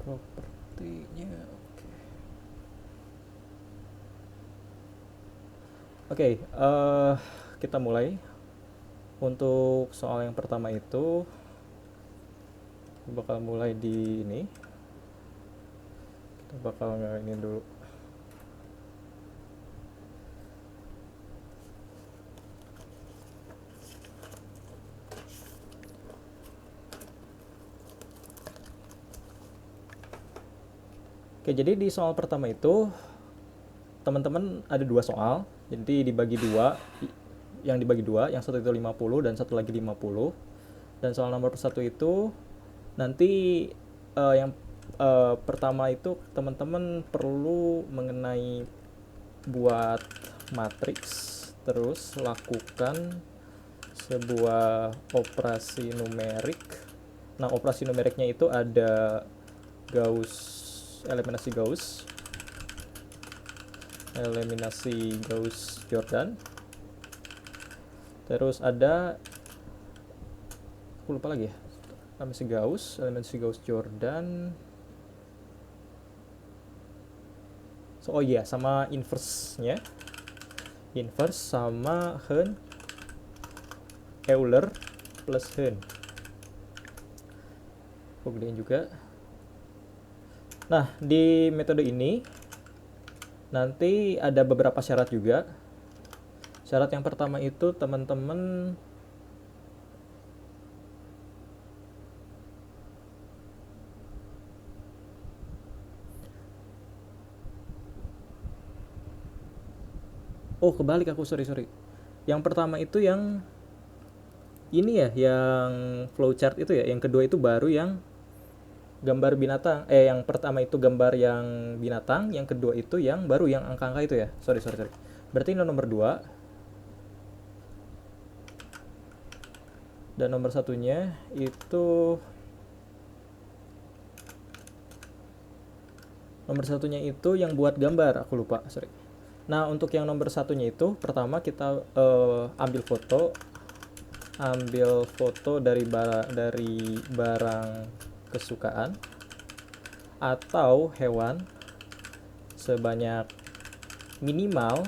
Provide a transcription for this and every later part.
propertinya. Oke, kita mulai. Untuk soal yang pertama itu bakal mulai di ini. Kita bakal ini dulu. Oke, jadi di soal pertama itu teman-teman ada dua soal. Jadi dibagi dua, yang satu itu 50 dan satu lagi 50. Dan soal nomor satu itu nanti yang pertama itu teman-teman perlu mengenai buat matriks, terus lakukan sebuah operasi numerik. Nah, operasi numeriknya itu ada eliminasi Gauss Jordan. Terus ada, aku lupa lagi ya, eliminasi Gauss Jordan. So, oh iya, sama inverse-nya. Inverse sama Euler plus Hahn. Aku gedein juga. Nah, di metode ini nanti ada beberapa syarat juga. Syarat yang pertama itu teman-teman kebalik aku, sorry. Yang pertama itu yang ini ya, yang flowchart itu ya. Yang kedua itu baru yang gambar binatang. Yang pertama itu gambar yang binatang, yang kedua itu yang baru yang angka-angka itu ya. Sorry. Berarti ini nomor 2. Dan nomor satunya itu yang buat gambar, aku lupa, sorry. Nah, untuk yang nomor satunya itu pertama kita ambil foto dari barang kesukaan atau hewan sebanyak minimal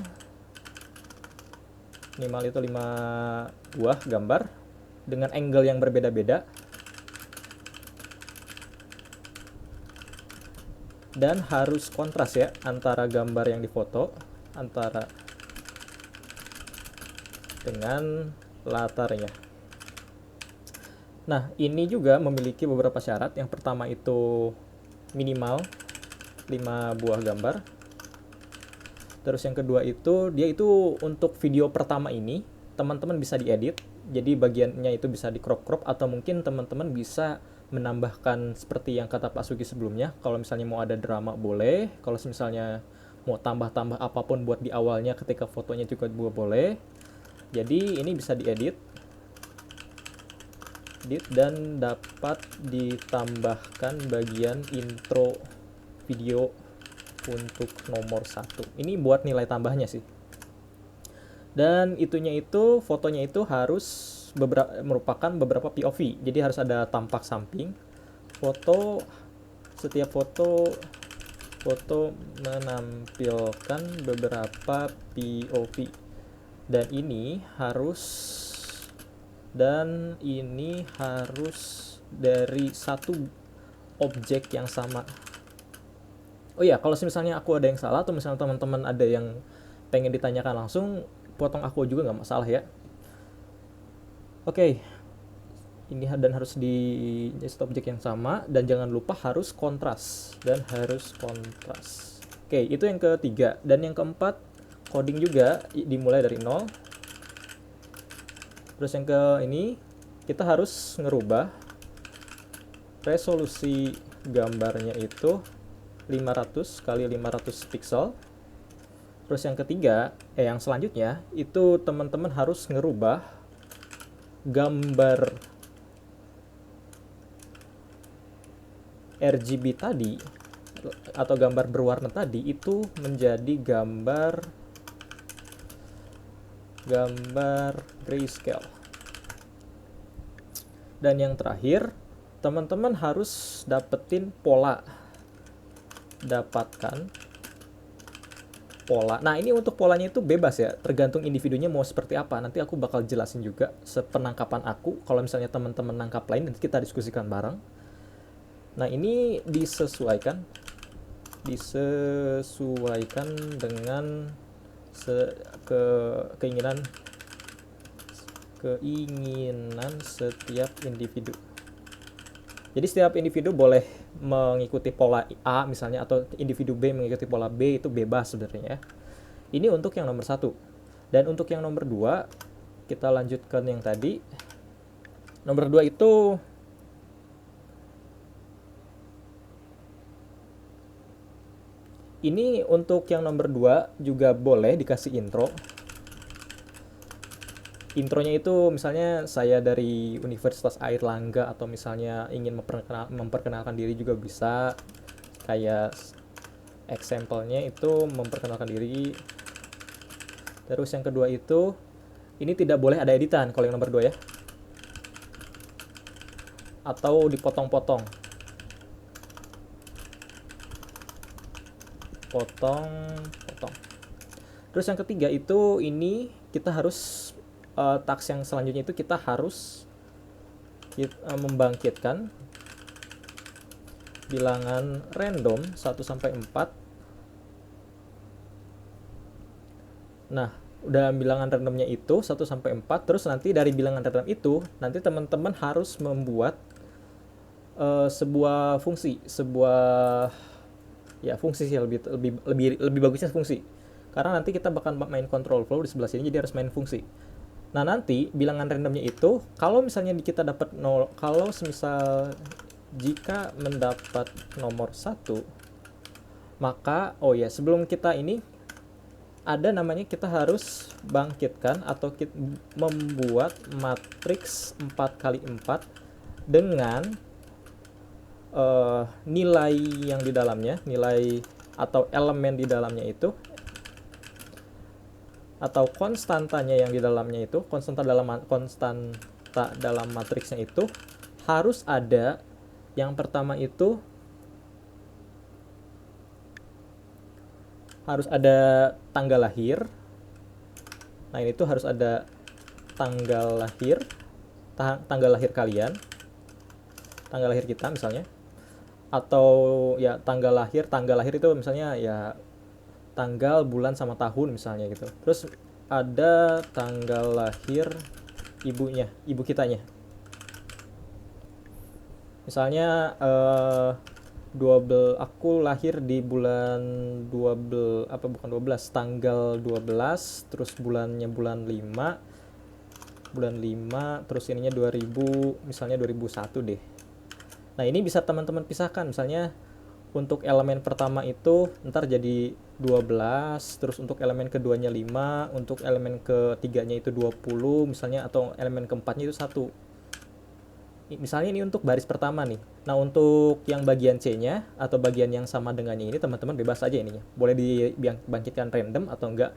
itu 5 buah gambar dengan angle yang berbeda-beda, dan harus kontras ya antara gambar yang difoto dengan latarnya. Nah, ini juga memiliki beberapa syarat. Yang pertama itu minimal 5 buah gambar. Terus yang kedua itu dia itu untuk video pertama ini teman-teman bisa diedit. Jadi bagiannya itu bisa di crop atau mungkin teman-teman bisa menambahkan seperti yang kata Pak Sugi sebelumnya. Kalau misalnya mau ada drama boleh, kalau misalnya mau tambah-tambah apapun buat di awalnya ketika fotonya juga boleh. Jadi ini bisa diedit dan dapat ditambahkan bagian intro video untuk nomor 1. Ini buat nilai tambahnya sih. Dan fotonya itu harus merupakan beberapa POV. Jadi harus ada tampak samping. Setiap foto menampilkan beberapa POV. Dan ini harus dari satu objek yang sama. Oh iya, kalau misalnya aku ada yang salah atau misalnya teman-teman ada yang pengen ditanyakan langsung, potong aku juga nggak masalah ya. Oke. Ini dan harus di satu objek yang sama, dan jangan lupa harus kontras. Oke, itu yang ketiga. Dan yang keempat, coding juga dimulai dari 0. Terus yang ini kita harus ngerubah resolusi gambarnya itu 500 kali 500 pixel. Terus yang ketiga, yang selanjutnya itu teman-teman harus ngerubah gambar RGB tadi atau gambar berwarna tadi itu menjadi gambar grayscale. Dan yang terakhir, teman-teman harus dapetin pola dapatkan pola. Nah, ini untuk polanya itu bebas ya, tergantung individunya mau seperti apa. Nanti aku bakal jelasin juga sepenangkapan aku. Kalau misalnya teman-teman nangkap lain, nanti kita diskusikan bareng. Nah, ini disesuaikan dengan keinginan setiap individu. Jadi setiap individu boleh mengikuti pola A misalnya, atau individu B mengikuti pola B, itu bebas sebenarnya. Ini untuk yang nomor 1. Dan untuk yang nomor 2, kita lanjutkan yang tadi. Nomor 2 itu ini untuk yang nomor 2 juga boleh dikasih intro. Intronya itu misalnya saya dari Universitas Airlangga, atau misalnya ingin memperkenalkan diri juga bisa. Kayak example-nya itu memperkenalkan diri. Terus yang kedua itu, ini tidak boleh ada editan kalau yang nomor 2 ya. Atau dipotong-potong. Potong. Terus yang ketiga itu, ini kita harus task yang selanjutnya itu kita harus membangkitkan bilangan random 1 sampai 4. Nah, udah bilangan randomnya itu 1 sampai 4, terus nanti dari bilangan random itu nanti teman-teman harus membuat sebuah fungsi, fungsi sih, lebih bagusnya fungsi. Karena nanti kita bakal main control flow di sebelah sini, jadi harus main fungsi. Nah, nanti bilangan randomnya itu kalau misalnya kita dapat 0, kalau semisal jika mendapat nomor 1, maka sebelum kita ini ada namanya, kita harus bangkitkan atau membuat matriks 4x4 dengan nilai yang di dalamnya, nilai atau elemen di dalamnya itu, atau konstantanya yang di dalamnya itu, konstanta dalam matriksnya itu harus ada. Yang pertama itu harus ada tanggal lahir. Nah, ini tuh harus ada tanggal lahir kalian, tanggal lahir kita misalnya, atau ya tanggal lahir itu misalnya ya tanggal, bulan, sama tahun misalnya gitu. Terus ada tanggal lahir ibu kitanya. Misalnya aku lahir di bulan 12, tanggal 12, terus bulannya bulan 5, terus ininya 2000, misalnya 2001 deh. Nah, ini bisa teman-teman pisahkan, misalnya untuk elemen pertama itu ntar jadi 12, terus untuk elemen keduanya 5, untuk elemen ketiganya itu 20 misalnya, atau elemen keempatnya itu 1. Misalnya ini untuk baris pertama nih. Nah, untuk yang bagian C-nya atau bagian yang sama dengannya ini, teman-teman bebas aja ininya. Boleh dibangkitkan random atau enggak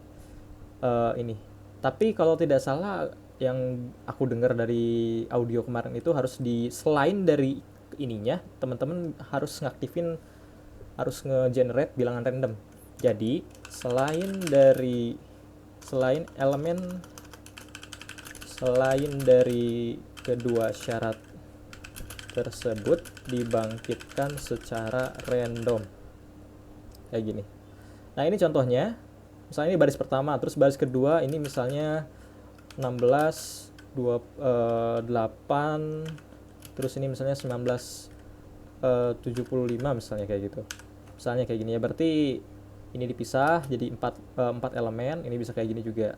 ini. Tapi kalau tidak salah yang aku dengar dari audio kemarin itu, harus selain dari ininya, teman-teman harus nge-generate bilangan random. Jadi selain dari kedua syarat tersebut dibangkitkan secara random kayak gini. Nah, ini contohnya. Misalnya ini baris pertama, terus baris kedua ini misalnya 16, 8, terus ini misalnya 1975 misalnya kayak gitu. Misalnya kayak gini ya, berarti ini dipisah jadi 4 elemen, ini bisa kayak gini juga.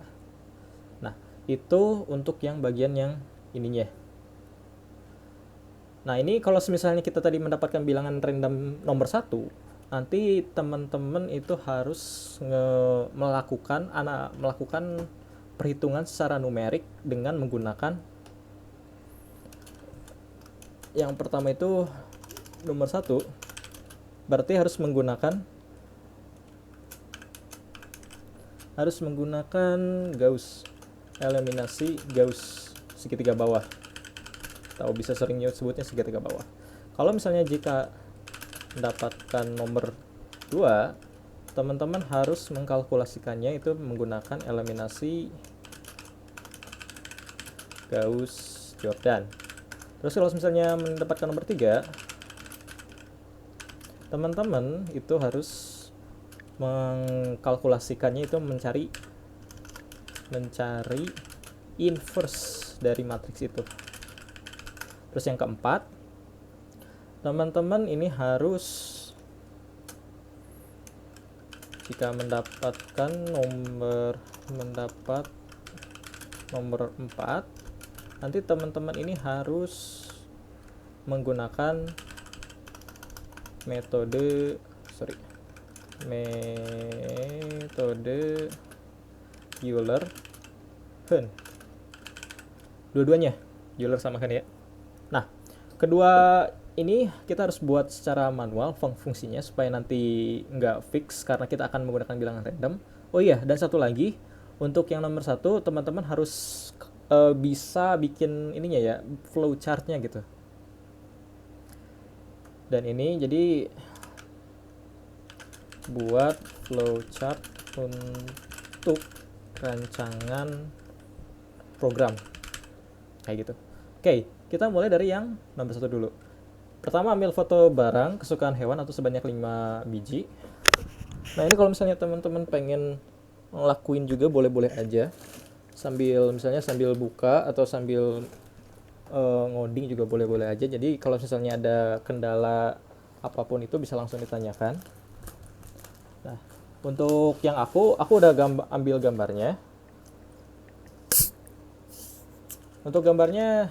Nah, itu untuk yang bagian yang ininya. Nah, ini kalau misalnya kita tadi mendapatkan bilangan random nomor 1, nanti teman-teman itu harus melakukan perhitungan secara numerik dengan menggunakan yang pertama itu nomor 1, berarti harus menggunakan Gauss, eliminasi Gauss segitiga bawah, atau bisa sering sebutnya segitiga bawah. Kalau misalnya jika mendapatkan nomor 2, teman-teman harus mengkalkulasikannya itu menggunakan eliminasi Gauss-Jordan. Terus kalau misalnya mendapatkan nomor 3, teman-teman itu harus mengkalkulasikannya itu mencari inverse dari matriks itu. Terus yang keempat, teman-teman ini harus jika mendapatkan nomor 4, nanti teman-teman ini harus menggunakan metode Euler-Hahn. Dua-duanya Euler sama Hahn ya. Nah, kedua ini kita harus buat secara manual fungsinya supaya nanti nggak fix karena kita akan menggunakan bilangan random. Oh iya, dan satu lagi, untuk yang nomor 1 teman-teman harus bisa bikin ininya ya, flowchartnya gitu. Dan ini jadi buat flowchart untuk rancangan program kayak gitu. Oke, kita mulai dari yang nomor 1 dulu. Pertama, ambil foto barang kesukaan hewan atau sebanyak 5 biji. Nah, ini kalau misalnya teman-teman pengen ngelakuin juga boleh-boleh aja. Sambil buka atau sambil ngoding juga boleh-boleh aja. Jadi kalau misalnya ada kendala apapun itu bisa langsung ditanyakan. Nah, untuk yang aku udah ambil gambarnya. Untuk gambarnya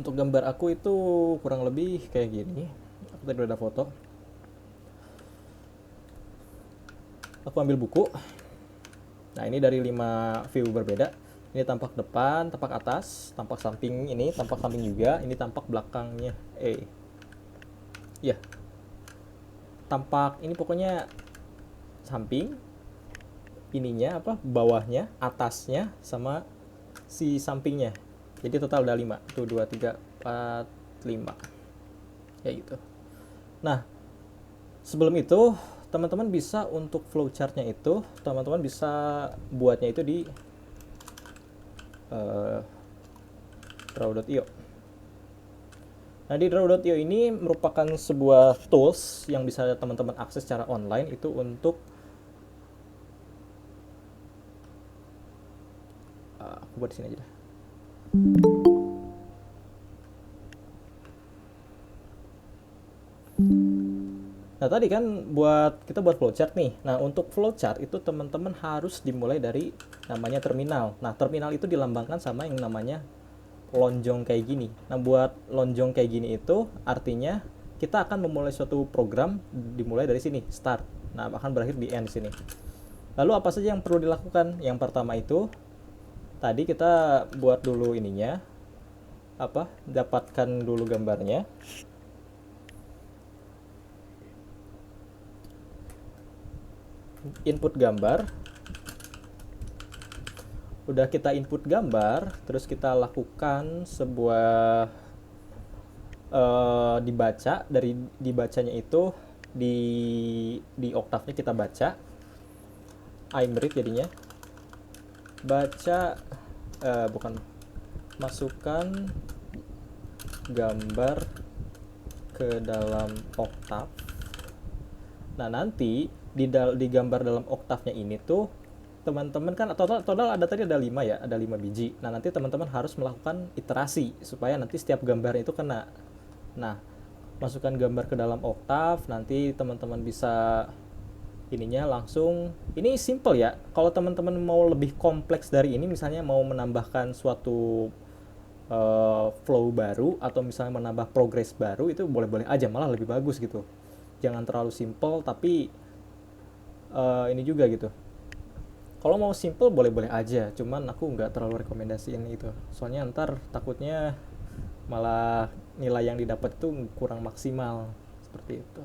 gambar aku itu kurang lebih kayak gini. Aku tadi udah ada foto. Aku ambil buku. Nah, ini dari 5 view berbeda. Ini tampak depan, tampak atas, tampak samping, ini tampak samping juga, ini tampak belakangnya. Ya. Tampak ini pokoknya samping, ininya bawahnya, atasnya sama si sampingnya. Jadi total ada 5. Tuh 2 3 4 5. Ya gitu. Nah, sebelum itu teman-teman bisa untuk flowchartnya itu teman-teman bisa buatnya itu di draw.io. Nah, di draw.io ini merupakan sebuah tools yang bisa teman-teman akses secara online itu untuk aku buat di sini aja. Nah, tadi kan kita buat flowchart nih. Nah, untuk flowchart itu teman-teman harus dimulai dari namanya terminal. Nah, terminal itu dilambangkan sama yang namanya lonjong kayak gini. Nah, buat lonjong kayak gini itu artinya kita akan memulai suatu program dimulai dari sini, start. Nah, akan berakhir di end sini. Lalu apa saja yang perlu dilakukan? Yang pertama itu tadi kita buat dulu ininya. Dapatkan dulu gambarnya. Input gambar. Udah kita input gambar, terus kita lakukan sebuah dibaca. Dari dibacanya itu di oktavnya kita baca. I'm read jadinya. Baca masukkan gambar ke dalam oktav. Nah, nanti di gambar dalam oktavnya ini tuh teman-teman kan total ada 5 ya, ada 5 biji. Nah, nanti teman-teman harus melakukan iterasi supaya nanti setiap gambar itu kena. Nah, masukkan gambar ke dalam oktav, nanti teman-teman bisa ininya langsung. Ini simple ya. Kalau teman-teman mau lebih kompleks dari ini, misalnya mau menambahkan suatu flow baru atau misalnya menambah progress baru, itu boleh-boleh aja, malah lebih bagus gitu. Jangan terlalu simple, tapi ini juga gitu. Kalau mau simple boleh-boleh aja, cuman aku nggak terlalu rekomendasiin itu. Soalnya ntar takutnya malah nilai yang didapat itu kurang maksimal seperti itu.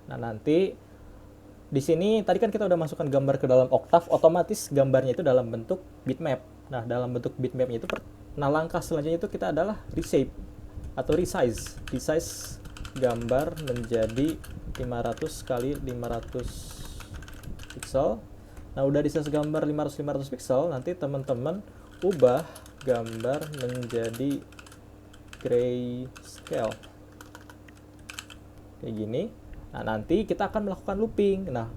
Nah, nanti di sini tadi kan kita udah masukkan gambar ke dalam oktav, otomatis gambarnya itu dalam bentuk bitmap. Nah, dalam bentuk bitmapnya itu, nah langkah selanjutnya itu kita adalah reshape atau resize gambar menjadi 500 kali 500 pixel. Nah, udah di size gambar 500 pixel, nanti teman-teman ubah gambar menjadi grayscale kayak gini. Nah, nanti kita akan melakukan looping. Nah,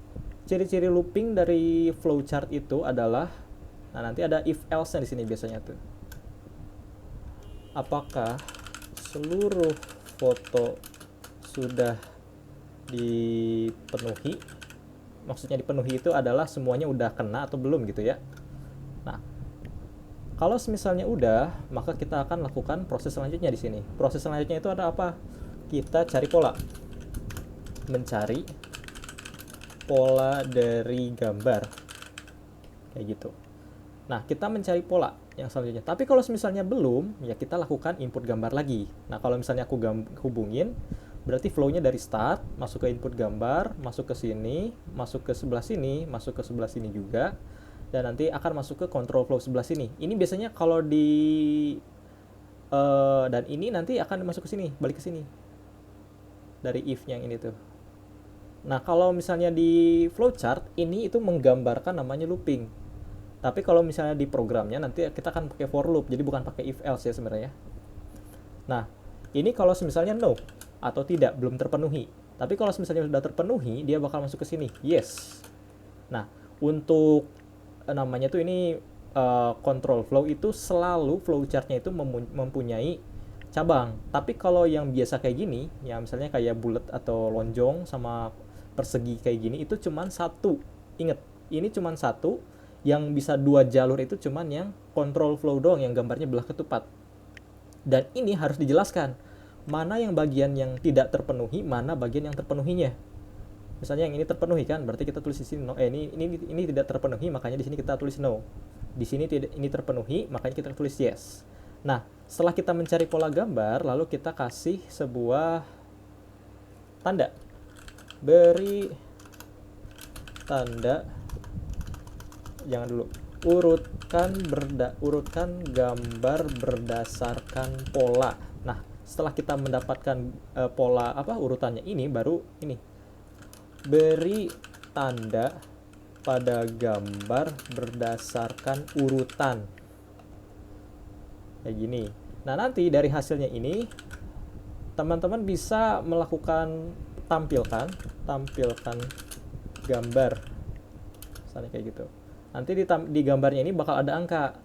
ciri-ciri looping dari flowchart itu adalah, nah nanti ada if else-nya di sini biasanya tuh. Apakah seluruh foto sudah dipenuhi? Maksudnya dipenuhi itu adalah semuanya udah kena atau belum gitu ya. Nah, kalau misalnya udah, maka kita akan lakukan proses selanjutnya di sini. Proses selanjutnya itu ada apa? Kita cari pola. Mencari pola dari gambar. Kayak gitu. Nah, kita mencari pola yang selanjutnya. Tapi kalau misalnya belum, ya kita lakukan input gambar lagi. Nah, kalau misalnya aku hubungin, berarti flow-nya dari start, masuk ke input gambar, masuk ke sini, masuk ke sebelah sini, masuk ke sebelah sini juga, dan nanti akan masuk ke control flow sebelah sini. Ini biasanya kalau dan ini nanti akan masuk ke sini, balik ke sini. Dari if-nya yang ini tuh. Nah, kalau misalnya di flowchart, ini itu menggambarkan namanya looping. Tapi kalau misalnya di programnya, nanti kita akan pakai for loop, jadi bukan pakai if else ya sebenarnya. Nah, ini kalau misalnya no, atau tidak, belum terpenuhi. Tapi kalau misalnya sudah terpenuhi, dia bakal masuk ke sini, yes. Nah, untuk namanya tuh ini control flow itu selalu flowchartnya itu mempunyai cabang. Tapi kalau yang biasa kayak gini, ya misalnya kayak bulat atau lonjong sama persegi kayak gini, itu cuman satu. Ingat, ini cuman satu. Yang bisa dua jalur itu cuman yang control flow doang, yang gambarnya belah ketupat. Dan ini harus dijelaskan mana yang bagian yang tidak terpenuhi, mana bagian yang terpenuhinya. Misalnya yang ini terpenuhi kan, berarti kita tulis di sini no. Ini tidak terpenuhi, makanya di sini kita tulis no. Di sini ini terpenuhi, makanya kita tulis yes. Nah, setelah kita mencari pola gambar, lalu kita kasih sebuah tanda. Beri tanda, jangan dulu, urutkan gambar berdasarkan pola. Nah, setelah kita mendapatkan pola urutannya ini, baru ini beri tanda pada gambar berdasarkan urutan kayak gini. Nah, nanti dari hasilnya ini teman-teman bisa melakukan tampilkan gambar misalnya kayak gitu. Nanti di gambarnya ini bakal ada angka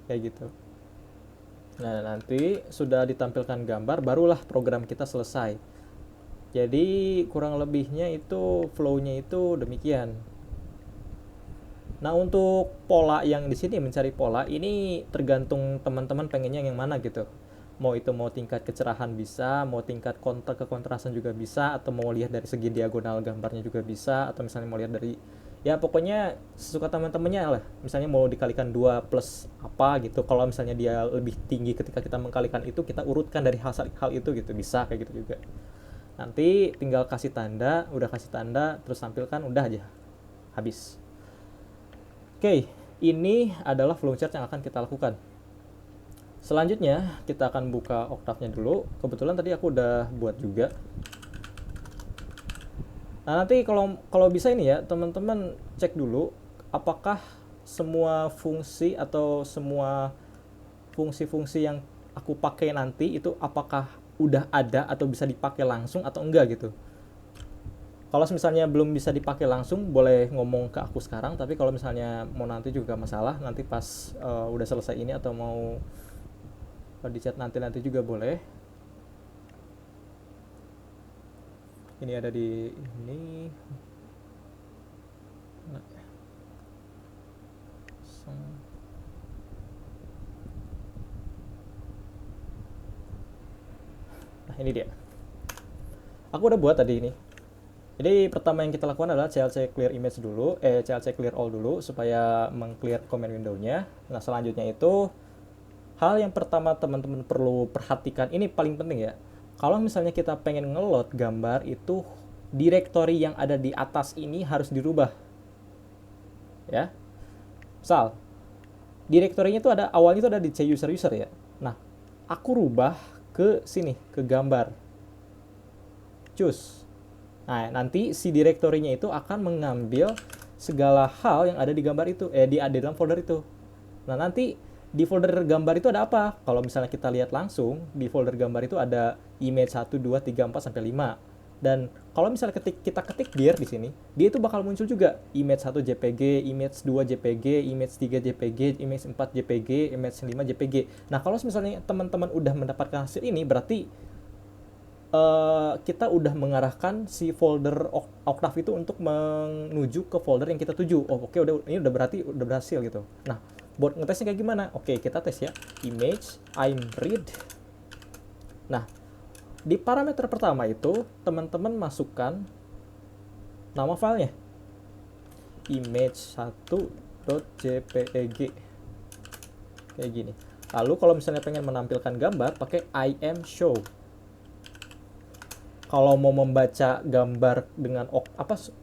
kayak gitu. Nah, nanti sudah ditampilkan gambar, barulah program kita selesai. Jadi kurang lebihnya itu flow-nya itu demikian. Nah, untuk pola yang di sini, mencari pola ini tergantung teman-teman pengennya yang mana gitu. Mau tingkat kecerahan bisa, mau tingkat kekontrasan juga bisa, atau mau lihat dari segi diagonal gambarnya juga bisa, atau misalnya mau lihat dari, ya pokoknya sesuka teman-temannya lah. Misalnya mau dikalikan 2 plus apa gitu. Kalau misalnya dia lebih tinggi ketika kita mengkalikan itu, kita urutkan dari hal itu gitu, bisa kayak gitu juga. Nanti tinggal kasih tanda, udah kasih tanda, terus tampilkan, udah aja, habis. Oke, ini adalah flowchart yang akan kita lakukan. Selanjutnya, kita akan buka Octave-nya dulu. Kebetulan tadi aku udah buat juga. Nah, nanti kalau bisa ini ya, teman-teman cek dulu apakah semua fungsi atau semua fungsi-fungsi yang aku pakai nanti itu apakah udah ada atau bisa dipakai langsung atau enggak gitu. Kalau misalnya belum bisa dipakai langsung, boleh ngomong ke aku sekarang. Tapi kalau misalnya mau nanti juga masalah, nanti pas udah selesai ini atau mau di chat nanti juga boleh. Ini ada di ini. Nah, ini dia. Aku udah buat tadi ini. Jadi pertama yang kita lakukan adalah clc clear image dulu, clc clear all dulu supaya meng-clear command window-nya. Nah, selanjutnya itu hal yang pertama teman-teman perlu perhatikan, ini paling penting ya. Kalau misalnya kita pengen nge-load gambar itu, directory yang ada di atas ini harus dirubah. Ya. Misal Direktorinya itu ada awalnya itu ada di C user ya. Nah, aku rubah ke sini, ke gambar. Cus. Nah, nanti si direktorinya itu akan mengambil segala hal yang ada di gambar itu, di dalam folder itu. Nah, nanti di folder gambar itu ada apa? Kalau misalnya kita lihat langsung, di folder gambar itu ada image 1, 2, 3, 4, sampai 5. Dan kalau misalnya kita ketik dir di sini, dia itu bakal muncul juga image 1 JPG, image 2 JPG, image 3 JPG, image 4 JPG, image 5 JPG. Nah, kalau misalnya teman-teman udah mendapatkan hasil ini, berarti kita udah mengarahkan si folder Octave itu untuk menuju ke folder yang kita tuju. Oh, oke, ini udah berarti udah berhasil gitu. Nah, buat ngetesnya kayak gimana? Oke, kita tes ya. Image I'm read. Nah, di parameter pertama itu teman-teman masukkan nama filenya. image1.jpeg. Kayak gini. Lalu kalau misalnya pengen menampilkan gambar, pakai IM_show. Kalau mau membaca gambar dengan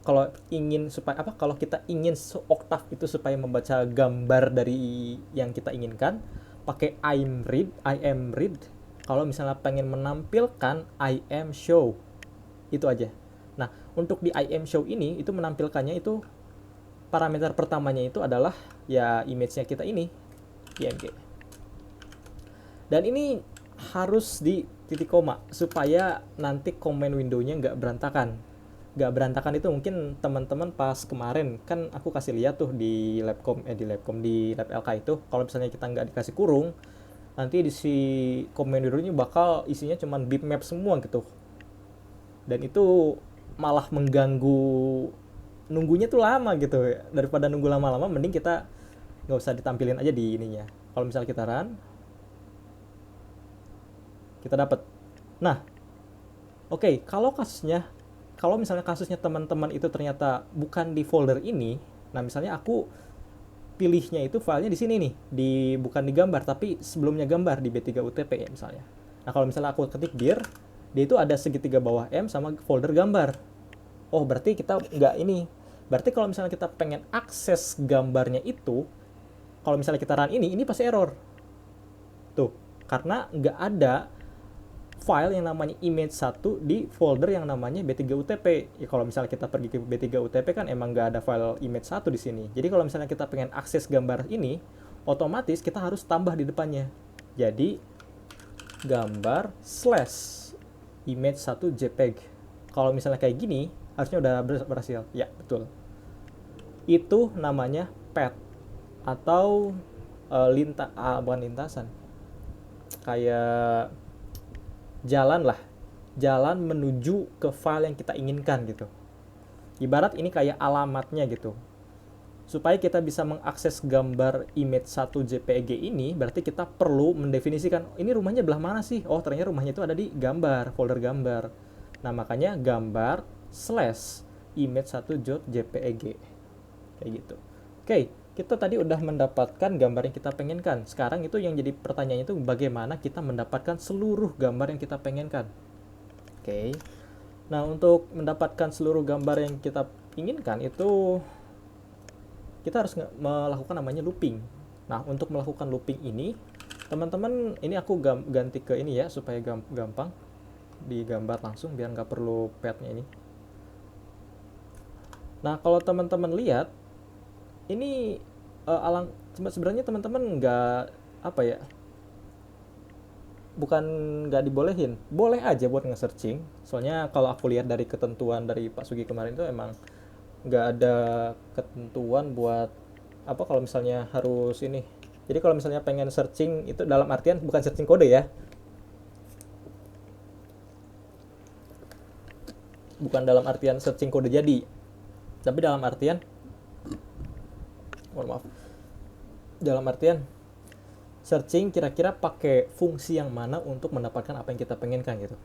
kalau ingin supaya kalau kita ingin Octave itu supaya membaca gambar dari yang kita inginkan, pakai IM_read. Kalau misalnya pengen menampilkan IM_show, itu aja. Nah, untuk di IM_show ini itu menampilkannya itu parameter pertamanya itu adalah ya image-nya kita ini, img. Dan ini harus di titik koma supaya nanti komen window-nya nggak berantakan. Nggak berantakan itu mungkin teman-teman pas kemarin kan aku kasih lihat tuh di lab LK itu, kalau misalnya kita nggak dikasih kurung, nanti di si komen window-nya bakal isinya cuman bitmap semua gitu. Dan itu malah mengganggu, nunggunya tuh lama gitu. Daripada nunggu lama-lama, mending kita nggak usah ditampilin aja di ininya. Kalau misalnya kita run, kita dapat. Nah, oke, kalau misalnya kasusnya teman-teman itu ternyata bukan di folder ini, nah misalnya aku pilihnya itu filenya di sini nih, bukan di gambar tapi sebelumnya gambar di B3UTP ya misalnya. Nah, kalau misalnya aku ketik dir, dia itu ada segitiga bawah M sama folder gambar. Oh, berarti kita nggak ini. Berarti kalau misalnya kita pengen akses gambarnya itu, kalau misalnya kita run ini pasti error. Tuh, karena nggak ada file yang namanya image1 di folder yang namanya B3UTP. Ya, kalau misalnya kita pergi ke B3UTP kan emang nggak ada file image1 di sini. Jadi kalau misalnya kita pengen akses gambar ini, otomatis kita harus tambah di depannya. Jadi gambar slash image1 JPEG. Kalau misalnya kayak gini, harusnya udah berhasil. Ya, betul. Itu namanya path atau bukan lintasan. Kayak jalan menuju ke file yang kita inginkan gitu. Ibarat ini kayak alamatnya gitu. Supaya kita bisa mengakses gambar image 1 JPG ini, berarti kita perlu mendefinisikan ini rumahnya belah mana sih? Oh, ternyata rumahnya itu ada di gambar, folder gambar. Nah, makanya gambar slash image 1.jpeg. Kayak gitu. Oke, kita tadi udah mendapatkan gambar yang kita pengenkan. Sekarang itu yang jadi pertanyaannya itu bagaimana kita mendapatkan seluruh gambar yang kita pengenkan. Oke. Nah, untuk mendapatkan seluruh gambar yang kita inginkan itu kita harus melakukan namanya looping. Nah, untuk melakukan looping ini, teman-teman, ini aku ganti ke ini ya supaya gampang digambar langsung biar nggak perlu pad-nya ini. Nah, kalau teman-teman lihat ini sebenarnya teman-teman bukan nggak dibolehin, boleh aja buat nge-searching. Soalnya kalau aku lihat dari ketentuan dari Pak Sugi kemarin itu emang nggak ada ketentuan buat kalau misalnya harus ini. Jadi kalau misalnya pengen searching itu dalam artian bukan searching kode ya, bukan dalam artian searching kode jadi, tapi dalam artian searching kira-kira pakai fungsi yang mana untuk mendapatkan apa yang kita pengenkan gitu.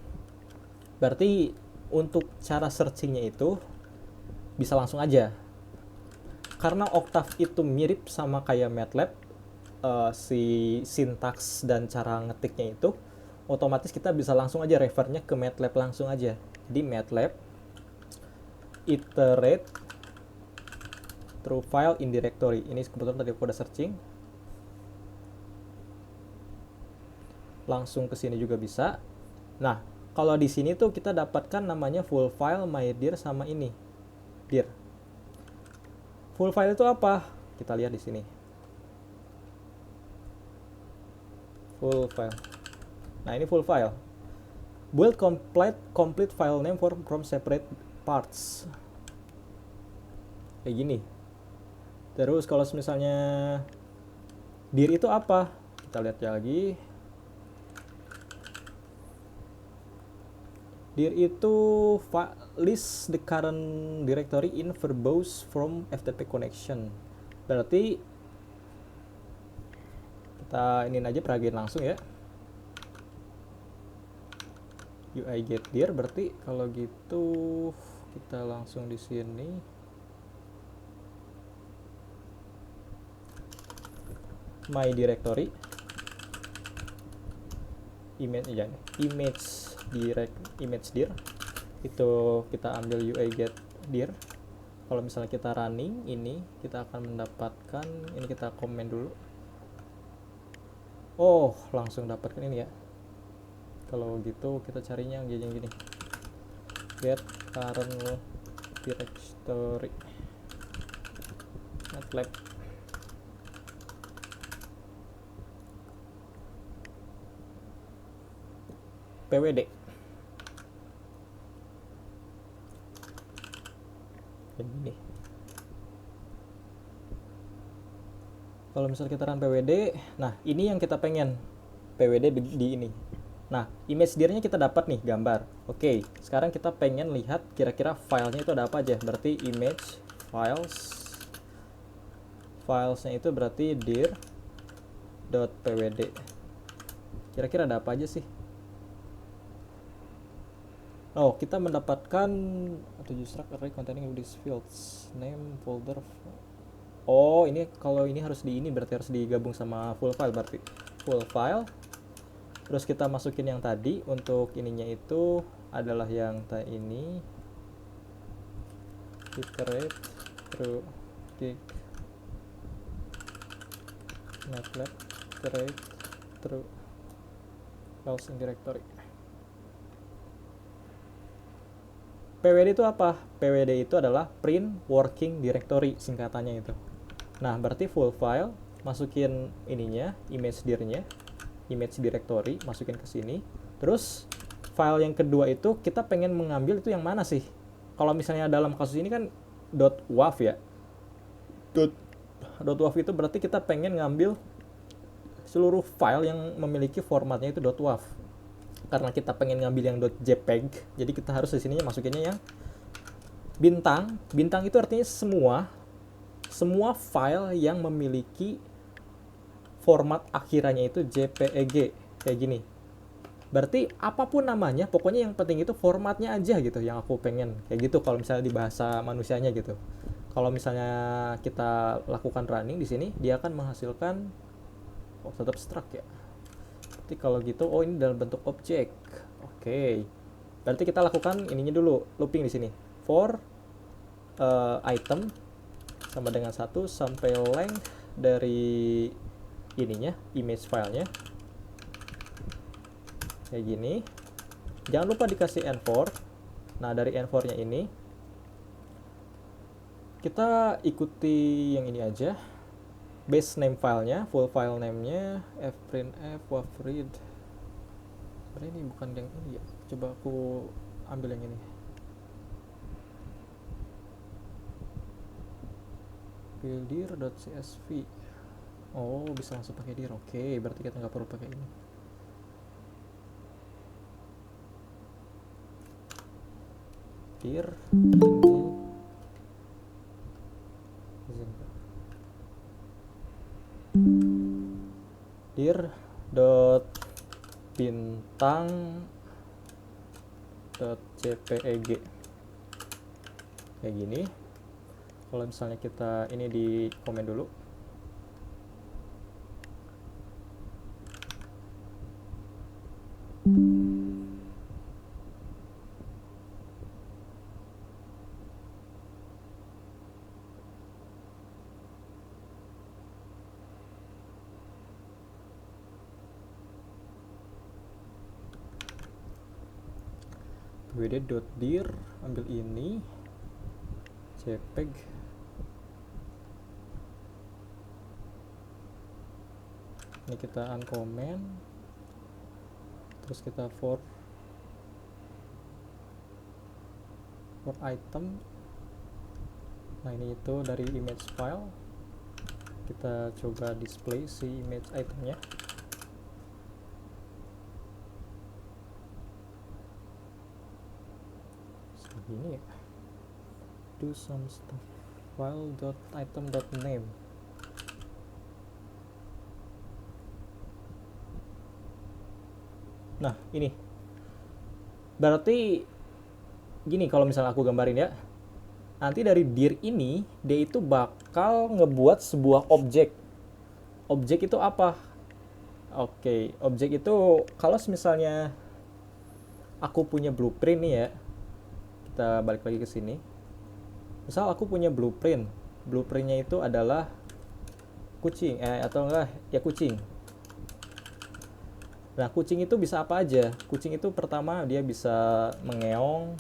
Berarti untuk cara searchingnya itu bisa langsung aja. Karena Octave itu mirip sama kayak MATLAB, si sintaks dan cara ngetiknya itu, otomatis kita bisa langsung aja refernya ke MATLAB langsung aja. Di MATLAB iterate through file in directory. Ini kebetulan tadi aku udah searching. langsung ke sini juga bisa. Nah, kalau di sini tuh kita dapatkan namanya full file, my dir, sama ini dir. Full file itu apa? Kita lihat di sini. Full file. Nah, ini full file. Build complete file name from separate parts. Kayak gini. Terus kalau misalnya dir itu apa? Kita lihat lagi. Dir itu list the current directory in verbose from FTP connection. Berarti kita ini aja peragin langsung ya. UI get dir, berarti kalau gitu kita langsung di sini. My directory. Image dir itu kita ambil UI get dir. Kalau misalnya kita running ini, kita akan mendapatkan ini, kita komen dulu. Oh, langsung dapatkan ini ya. Kalau gitu kita carinya yang gini. Get current directory MATLAB. PWD. Ini. Kalau misalnya kita run PWD, nah ini yang kita pengen. PWD di ini. Nah, image dir-nya kita dapat nih, gambar. Oke, sekarang kita pengen lihat kira-kira filenya itu ada apa aja. Berarti image filesnya itu berarti dir.pwd. Kira-kira ada apa aja sih? Oh, kita mendapatkan 7 struct array containing these fields, name, folder. Oh, ini kalau ini harus berarti harus digabung sama full file, berarti full file. Terus kita masukin yang tadi, untuk ininya itu adalah yang ini, iterate through gig MATLAB iterate through files in directory. PWD itu apa? PWD itu adalah print working directory, singkatannya itu. Nah, berarti full file, masukin ininya, image dir-nya, image directory, masukin ke sini. Terus file yang kedua itu kita pengen mengambil itu yang mana sih? Kalau misalnya dalam kasus ini kan .wav ya. .wav itu berarti kita pengen ngambil seluruh file yang memiliki formatnya itu .wav. Karena kita pengen ngambil yang .jpeg, jadi kita harus di sininya masukinnya yang bintang. Bintang itu artinya semua file yang memiliki format akhirannya itu JPEG kayak gini. Berarti apapun namanya, pokoknya yang penting itu formatnya aja gitu yang aku pengen. Kayak gitu kalau misalnya di bahasa manusianya gitu. Kalau misalnya kita lakukan running di sini, dia akan menghasilkan tetap struct ya. Berarti kalau gitu, oh ini dalam bentuk objek. Oke. Berarti kita lakukan ininya dulu, looping di sini. For item sama dengan 1 sampai length dari ininya, image filenya kayak gini. Jangan lupa dikasih env. Nah, dari env-nya ini kita ikuti yang ini aja, base name filenya, full file name-nya fprintf wavread. Ini bukan yang ini ya, coba aku ambil yang ini, buildir.csv. Oh, bisa langsung pakai dir. Oke, berarti kita nggak perlu pakai ini. Dir dir dot bintang dot jpeg kayak gini. Kalau misalnya kita ini di komen dulu, pwd.dir, ambil ini jpeg, ini kita uncomment, terus kita for item. Nah ini itu dari image file, kita coba display si image itemnya. Segini ya, do some stuff file.item.name. Nah ini berarti gini, kalau misalnya aku gambarin ya, nanti dari dir ini dia itu bakal ngebuat sebuah objek. Objek itu apa? Oke, objek itu kalau misalnya aku punya blueprint nih ya, kita balik lagi ke sini. Misal aku punya blueprint, blueprintnya itu adalah kucing, atau enggak ya kucing. Nah kucing itu bisa apa aja? Kucing itu pertama dia bisa mengeong,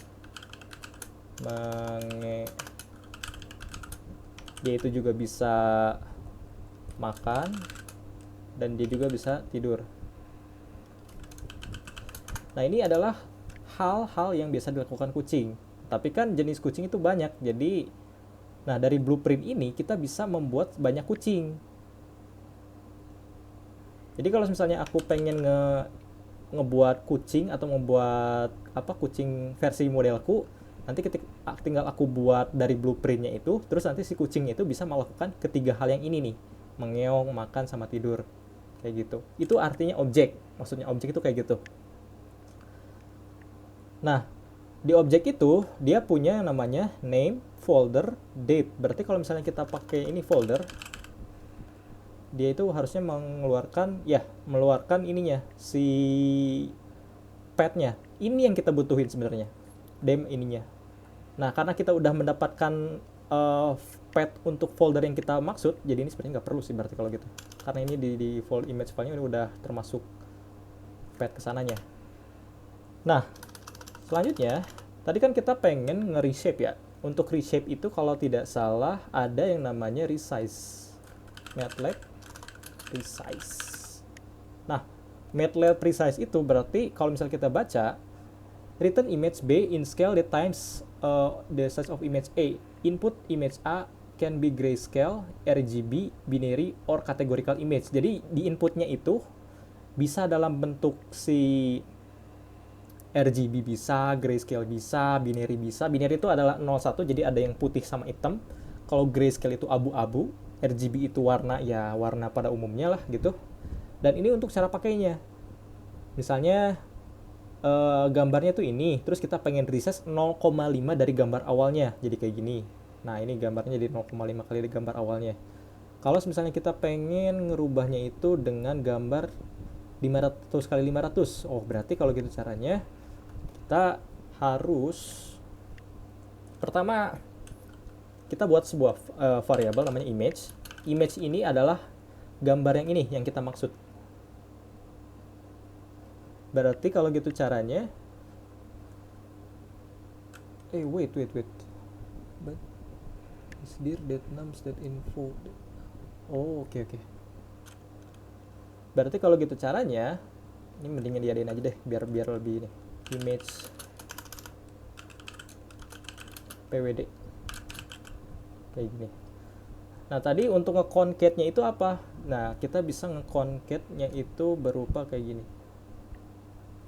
dia itu juga bisa makan, dan dia juga bisa tidur. Nah ini adalah hal-hal yang biasa dilakukan kucing, tapi kan jenis kucing itu banyak. Jadi nah dari blueprint ini kita bisa membuat banyak kucing. Jadi kalau misalnya aku pengen ngebuat kucing atau membuat kucing versi modelku, nanti tinggal aku buat dari blueprintnya itu, terus nanti si kucingnya itu bisa melakukan ketiga hal yang ini nih, mengeong, makan, sama tidur, kayak gitu. Itu artinya objek, maksudnya objek itu kayak gitu. Nah di objek itu dia punya yang namanya name, folder, date. Berarti kalau misalnya kita pakai ini folder, dia itu harusnya mengeluarkan ininya, si path-nya. Ini yang kita butuhin sebenarnya, dem ininya. Nah karena kita udah mendapatkan path untuk folder yang kita maksud, jadi ini sebenarnya nggak perlu sih berarti kalau gitu, karena ini di folder image file-nya udah termasuk path kesananya. Nah selanjutnya tadi kan kita pengen nge-reshape ya. Untuk reshape itu kalau tidak salah ada yang namanya resize, MATLAB resize. Nah MATLAB resize itu berarti kalau misalnya kita baca return image B in scale that times the size of image A. Input image A can be grayscale, RGB, binary, or categorical image. Jadi di inputnya itu bisa dalam bentuk si RGB bisa, grayscale bisa, binary bisa. Binary itu adalah 01, jadi ada yang putih sama hitam. Kalau grayscale itu abu-abu, RGB itu warna pada umumnya lah gitu. Dan ini untuk cara pakainya. Misalnya gambarnya tuh ini, terus kita pengen resize 0,5 dari gambar awalnya, jadi kayak gini. Nah ini gambarnya jadi 0,5 kali dari gambar awalnya. Kalau misalnya kita pengen ngerubahnya itu dengan gambar 500 kali 500, oh berarti kalau gitu caranya kita harus pertama kita buat sebuah variabel namanya image. Image ini adalah gambar yang ini yang kita maksud. Berarti kalau gitu caranya wait but is dir .nums .info. Oh oke. Berarti kalau gitu caranya ini mendingan diadain aja deh biar lebih ini. Image pwd kayak gini. Nah tadi untuk nge-concate-nya itu apa? Nah kita bisa nge-concate-nya itu berupa kayak gini,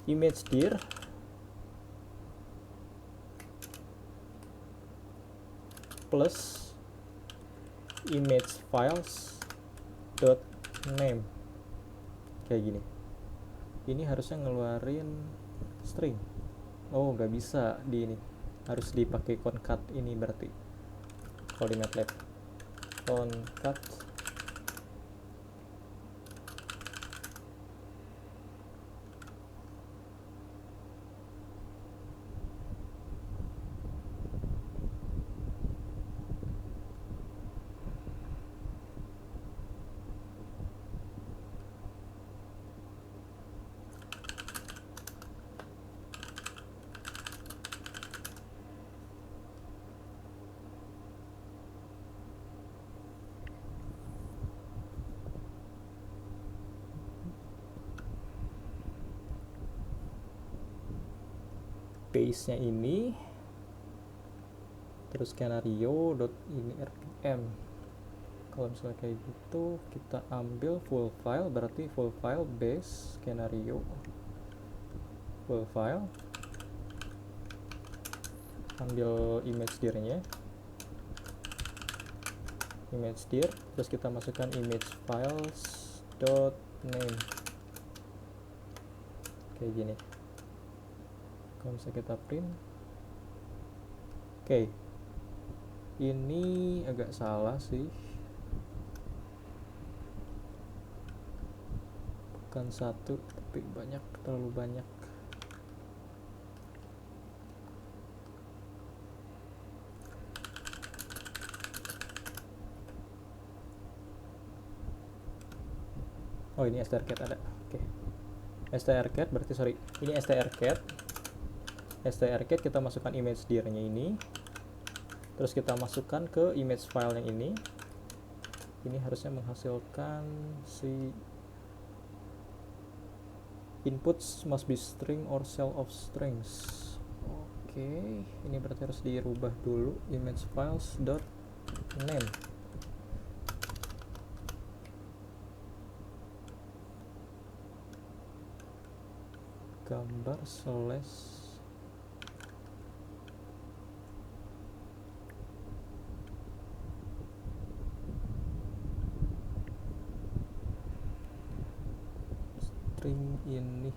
image dir plus image files dot name kayak gini. Ini harusnya ngeluarin string. Oh nggak bisa di ini, harus dipakai concat ini berarti kalau di MATLAB concat base-nya ini, terus skenario dot ini rpm. Kalau misalnya kayak gitu, kita ambil full file, berarti full file base skenario full file, ambil image dir-nya, image dir, terus kita masukkan image files dot name kayak gini. Kalau misalnya kita print, oke, ini agak salah sih, bukan satu tapi banyak, terlalu banyak. Oh, ini strcat ada. Oke. strcat berarti sorry, ini strcat kita masukkan image dir-nya ini, terus kita masukkan ke image file yang ini harusnya menghasilkan si inputs must be string or cell of strings. Oke, ini berarti harus dirubah dulu, image files dot name. Gambar slash string ini.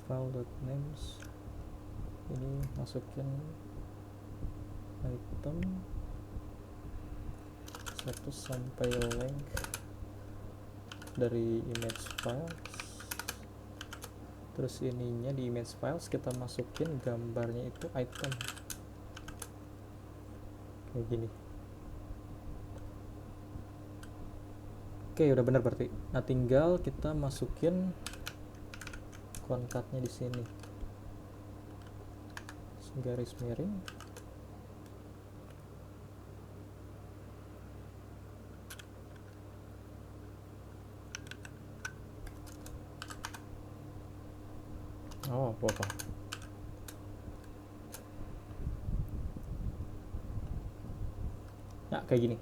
File.names ini masukin item 1 sampai length dari image files, terus ininya di image files kita masukin gambarnya itu item kayak gini. Oke, udah bener berarti. Nah, tinggal kita masukin concat-nya di sini, garis miring, oh apa. Nah, kayak gini.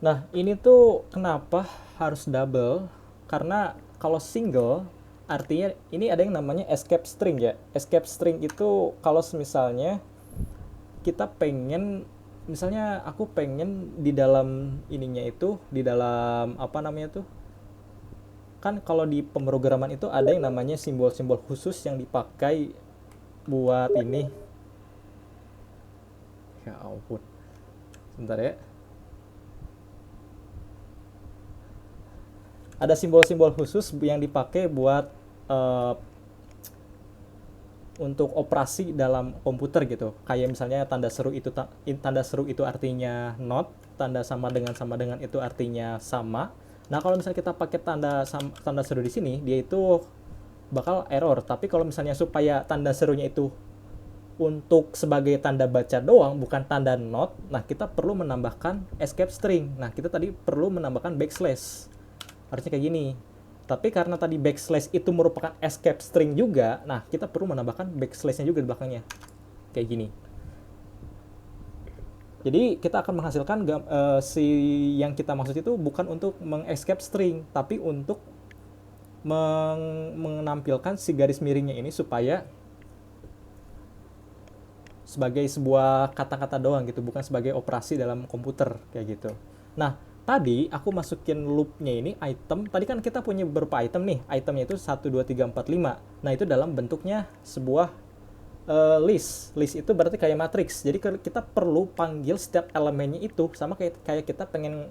Nah, ini tuh kenapa harus double? Karena kalau single artinya ini ada yang namanya escape string ya. Escape string itu kalau misalnya kita pengen, misalnya aku pengen di dalam ininya itu, di dalam apa namanya tuh, kan kalau di pemrograman itu ada yang namanya simbol-simbol khusus yang dipakai buat ini. Ya ampun, sebentar ya. Ada simbol-simbol khusus yang dipakai buat untuk operasi dalam komputer gitu. Kayak misalnya tanda seru itu artinya not, tanda sama dengan itu artinya sama. Nah, kalau misalnya kita pakai tanda seru di sini, dia itu bakal error. Tapi kalau misalnya supaya tanda serunya itu untuk sebagai tanda baca doang, bukan tanda not, nah kita perlu menambahkan escape string. Nah, kita tadi perlu menambahkan backslash. Harusnya kayak gini. Tapi karena tadi backslash itu merupakan escape string juga, nah kita perlu menambahkan backslash-nya juga di belakangnya. Kayak gini. Jadi kita akan menghasilkan si yang kita maksud itu bukan untuk mengescape string, tapi untuk menampilkan si garis miringnya ini supaya sebagai sebuah kata-kata doang gitu, bukan sebagai operasi dalam komputer kayak gitu. Nah, tadi aku masukin loopnya ini item. Tadi kan kita punya beberapa item nih. Itemnya itu 1, 2, 3, 4, 5. Nah, itu dalam bentuknya sebuah list. List itu berarti kayak matriks. Jadi kita perlu panggil setiap elemennya itu. Sama kayak kita pengen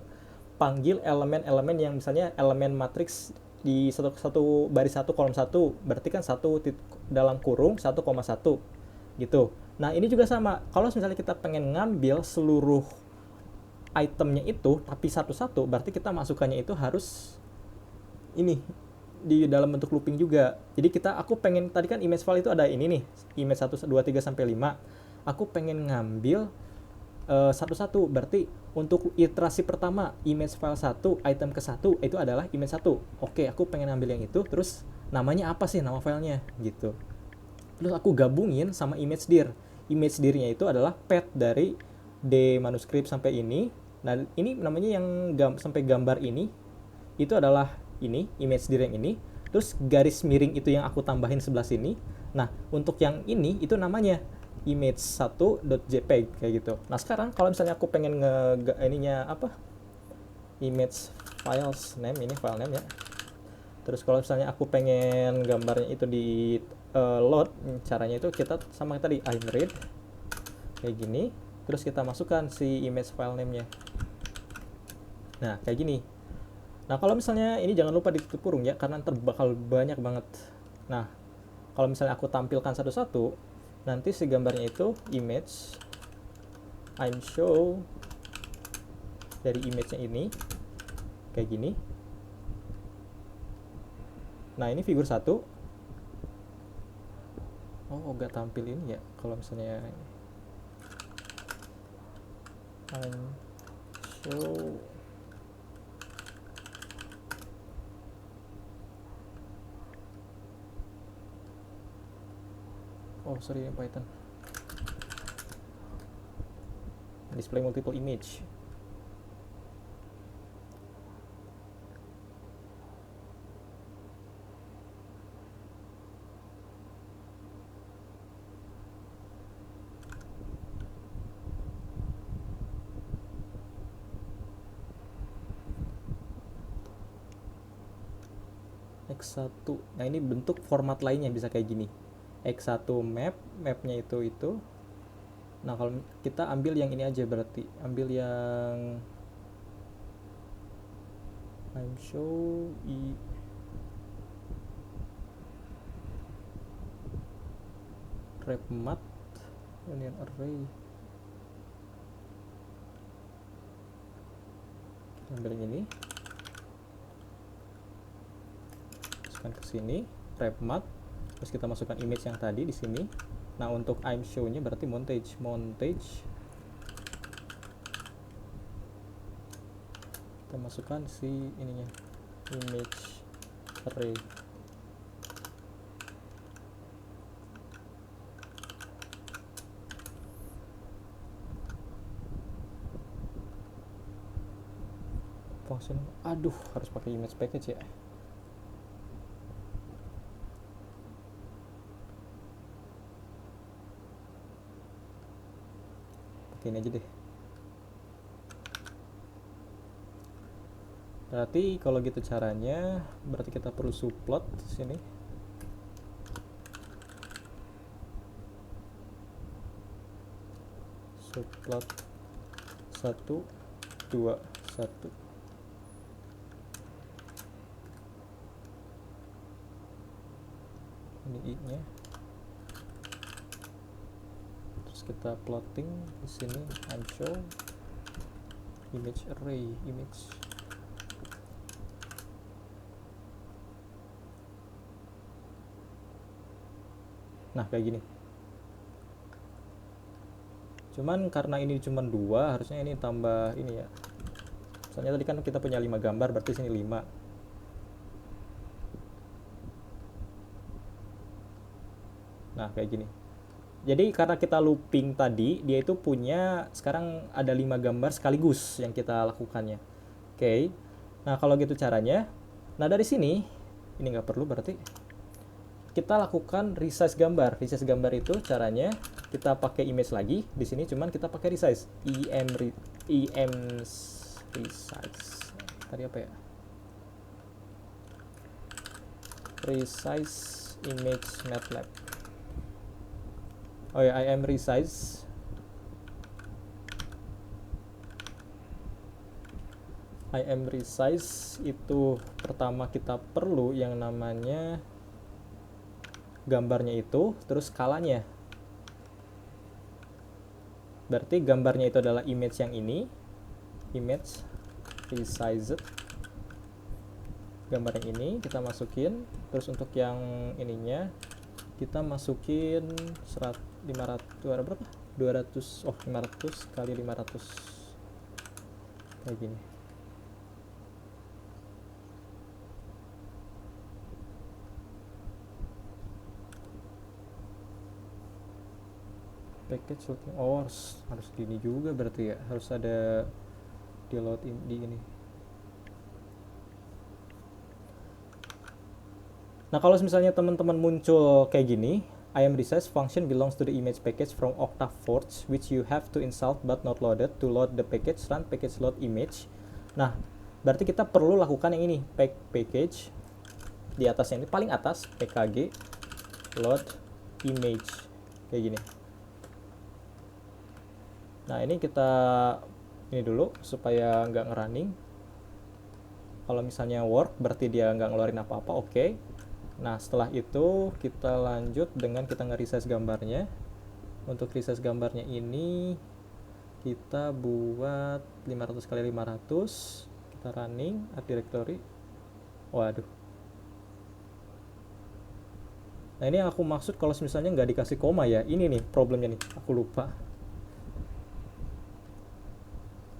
panggil elemen-elemen yang misalnya elemen matriks di satu baris 1 kolom 1. Berarti kan 1 dalam kurung 1,1 gitu. Nah, ini juga sama. Kalau misalnya kita pengen ngambil seluruh itemnya itu tapi satu-satu, berarti kita masukannya itu harus ini di dalam bentuk looping juga. Jadi aku pengen, tadi kan image file itu ada ini nih, image 1, 2, 3 sampai 5. Aku pengen ngambil satu-satu. Berarti untuk iterasi pertama image file 1 item ke 1 itu adalah image 1. Oke, aku pengen ambil yang itu, terus namanya apa sih nama filenya gitu. Terus aku gabungin sama image dir. Image dirnya itu adalah path dari D manuskrip sampai ini. Nah, ini namanya yang sampai gambar ini itu adalah ini image dir yang ini. Terus garis miring itu yang aku tambahin sebelah sini. Nah, untuk yang ini itu namanya image1.jpg kayak gitu. Nah, sekarang kalau misalnya aku pengen ininya apa? Image files name, ini file name ya. Terus kalau misalnya aku pengen gambarnya itu di load, caranya itu kita sama tadi imread kayak gini, terus kita masukkan si image file name-nya. Nah, kayak gini. Nah, kalau misalnya ini jangan lupa ditutup kurung ya, karena ntar bakal banyak banget. Nah, kalau misalnya aku tampilkan satu-satu, nanti si gambarnya itu image I'm show dari image-nya ini kayak gini. Nah, ini figur 1. Oh, gak tampil ini ya kalau misalnya I'm show sorry, Python display multiple image. X1. Nah, ini bentuk format lainnya bisa kayak gini. X1 mapnya itu. Nah, kalau kita ambil yang ini aja, berarti ambil yang I'm show repmat union array. Kita ambil yang ini, masukkan ke sini, repmat, terus kita masukkan image yang tadi di sini. Nah, untuk I'm show-nya berarti montage. Kita masukkan si ininya, image array. Function, aduh, harus pakai image package ya. Ini aja deh. Berarti kalau gitu caranya, berarti kita perlu subplot sini. Subplot 1 2 1. Ini i-nya. Kita plotting di sini I'm show image array image. Nah, kayak gini. Cuman karena ini cuma 2, harusnya ini tambah ini ya. Soalnya tadi kan kita punya 5 gambar, berarti sini 5. Nah, kayak gini. Jadi karena kita looping tadi, dia itu punya sekarang ada 5 gambar sekaligus yang kita lakukannya. Oke. Nah, kalau gitu caranya. Nah, dari sini ini nggak perlu, berarti kita lakukan resize gambar. Resize gambar itu caranya kita pakai image lagi di sini, cuman kita pakai resize. em resize. Tadi apa ya? Resize image matlab. Oh ya, im resize. im resize itu pertama kita perlu yang namanya gambarnya itu, terus skalanya. Berarti gambarnya itu adalah image yang ini, image resized. Gambar yang ini kita masukin, terus untuk yang ininya kita masukin 500 berapa? 200, 500 kali 500 kayak gini. Package loading, harus gini juga berarti ya, harus ada di load di ini. Nah, kalau misalnya teman-teman muncul kayak gini, IMResize function belongs to the image package from Octaforge which you have to install but not loaded. To load the package, run package load image. Nah, berarti kita perlu lakukan yang ini, package di atasnya ini, paling atas, pkg load image kayak gini. Nah, ini kita ini dulu supaya nggak ngerunning. Kalau misalnya work berarti dia nggak ngeluarin apa-apa, oke. Nah, setelah itu kita lanjut dengan kita nge-resize gambarnya. Untuk resize gambarnya ini kita buat 500 kali 500, kita running art directory. Waduh. Nah, ini yang aku maksud kalau misalnya nggak dikasih koma ya, ini nih problemnya nih, aku lupa.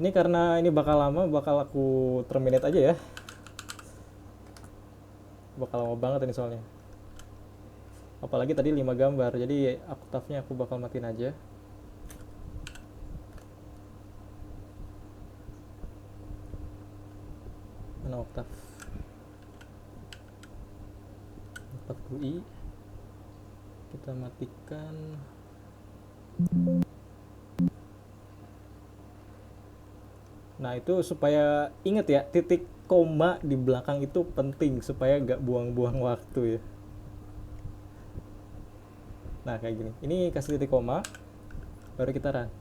Ini karena ini bakal lama, bakal aku terminate aja ya. Bakal lama banget ini soalnya. Apalagi tadi 5 gambar, jadi oktavnya aku bakal matiin aja. Mana oktav? Oktav GUI. Kita matikan. Nah, itu supaya inget ya, titik koma di belakang itu penting supaya nggak buang-buang waktu ya. Nah, kayak gini. Ini kasih titik koma, baru kita run.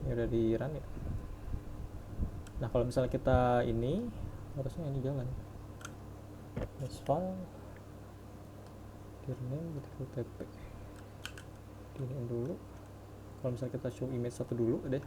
Ini udah di run ya. Nah, kalau misalnya kita ini, harusnya ini jalan. Next file, dirname, tp. Ini dulu. Kalau misalnya kita show image satu dulu deh.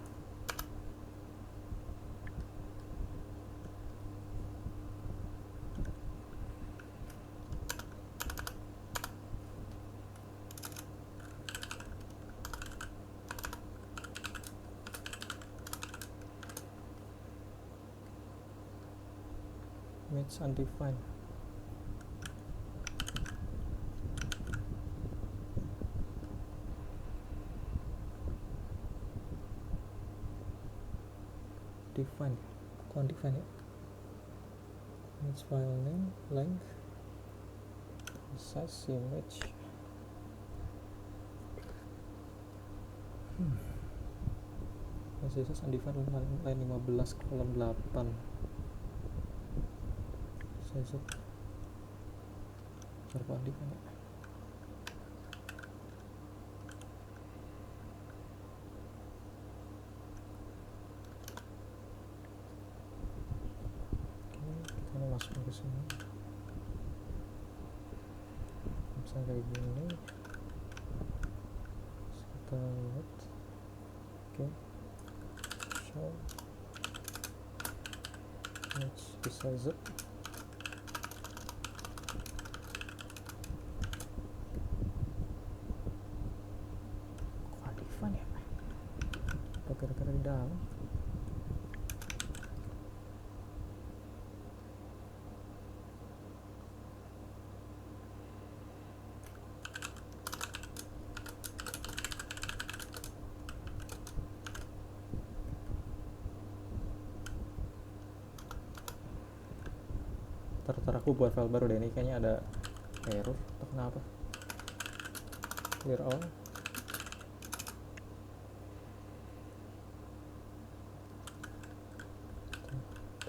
Image undefined. Define, kok undefined ya? Image file name, length, size image. Size undefined line 15 kolom 8. Size berapa undefined ya? Kita masukkan ke sini. Misalnya kayak gini. Kita lihat. Oke. Show. Image resize. Kira-kira di dalam. Ntar aku buat file baru deh, ini kayaknya ada error atau kenapa. Clear all.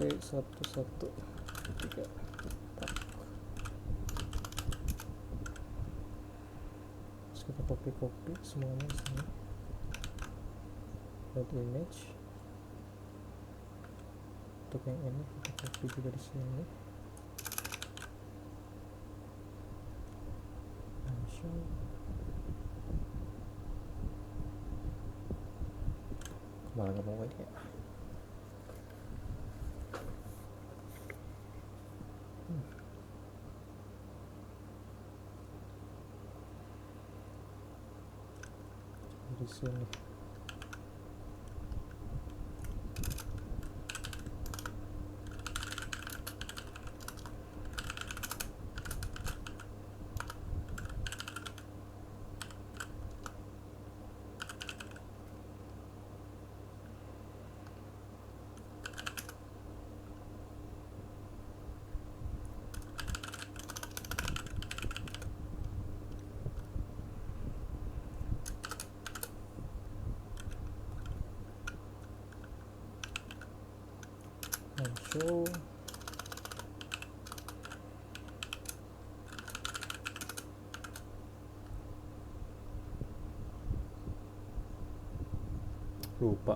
P11 3 terus kita copy semuanya di sini. Load image. Untuk yang ini kita copy juga di sini. Show. malah nggak mau ini ya. Di sini. Show lupa.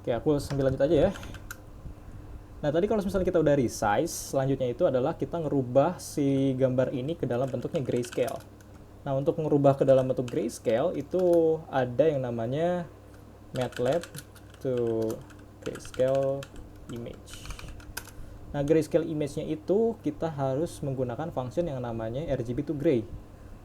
Oke, aku sambil lanjut aja ya. Nah, tadi kalau misalnya kita udah resize, selanjutnya itu adalah kita ngerubah si gambar ini ke dalam bentuknya grayscale. Nah, untuk ngerubah ke dalam bentuk grayscale itu ada yang namanya MATLAB to grayscale image. Nah, grayscale image-nya itu kita harus menggunakan function yang namanya RGB to gray.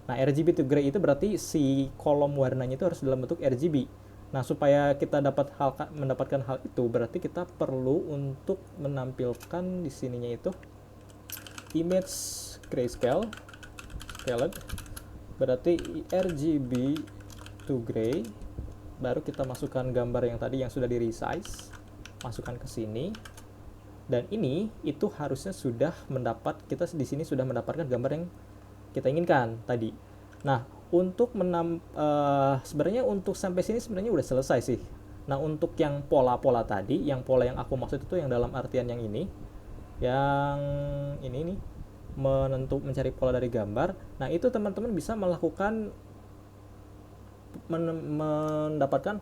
Nah, RGB to gray itu berarti si kolom warnanya itu harus dalam bentuk RGB. Nah, supaya kita mendapatkan hal itu, berarti kita perlu untuk menampilkan di sininya itu image grayscale, scaled, berarti RGB to gray, baru kita masukkan gambar yang tadi yang sudah di resize, masukkan ke sini, dan ini itu harusnya sudah kita di sini sudah mendapatkan gambar yang kita inginkan tadi. Nah, untuk sebenarnya untuk sampai sini sebenarnya udah selesai sih. Nah, untuk yang pola-pola tadi, yang pola yang aku maksud itu yang dalam artian yang ini nih, mencari pola dari gambar. Nah, itu teman-teman bisa mendapatkan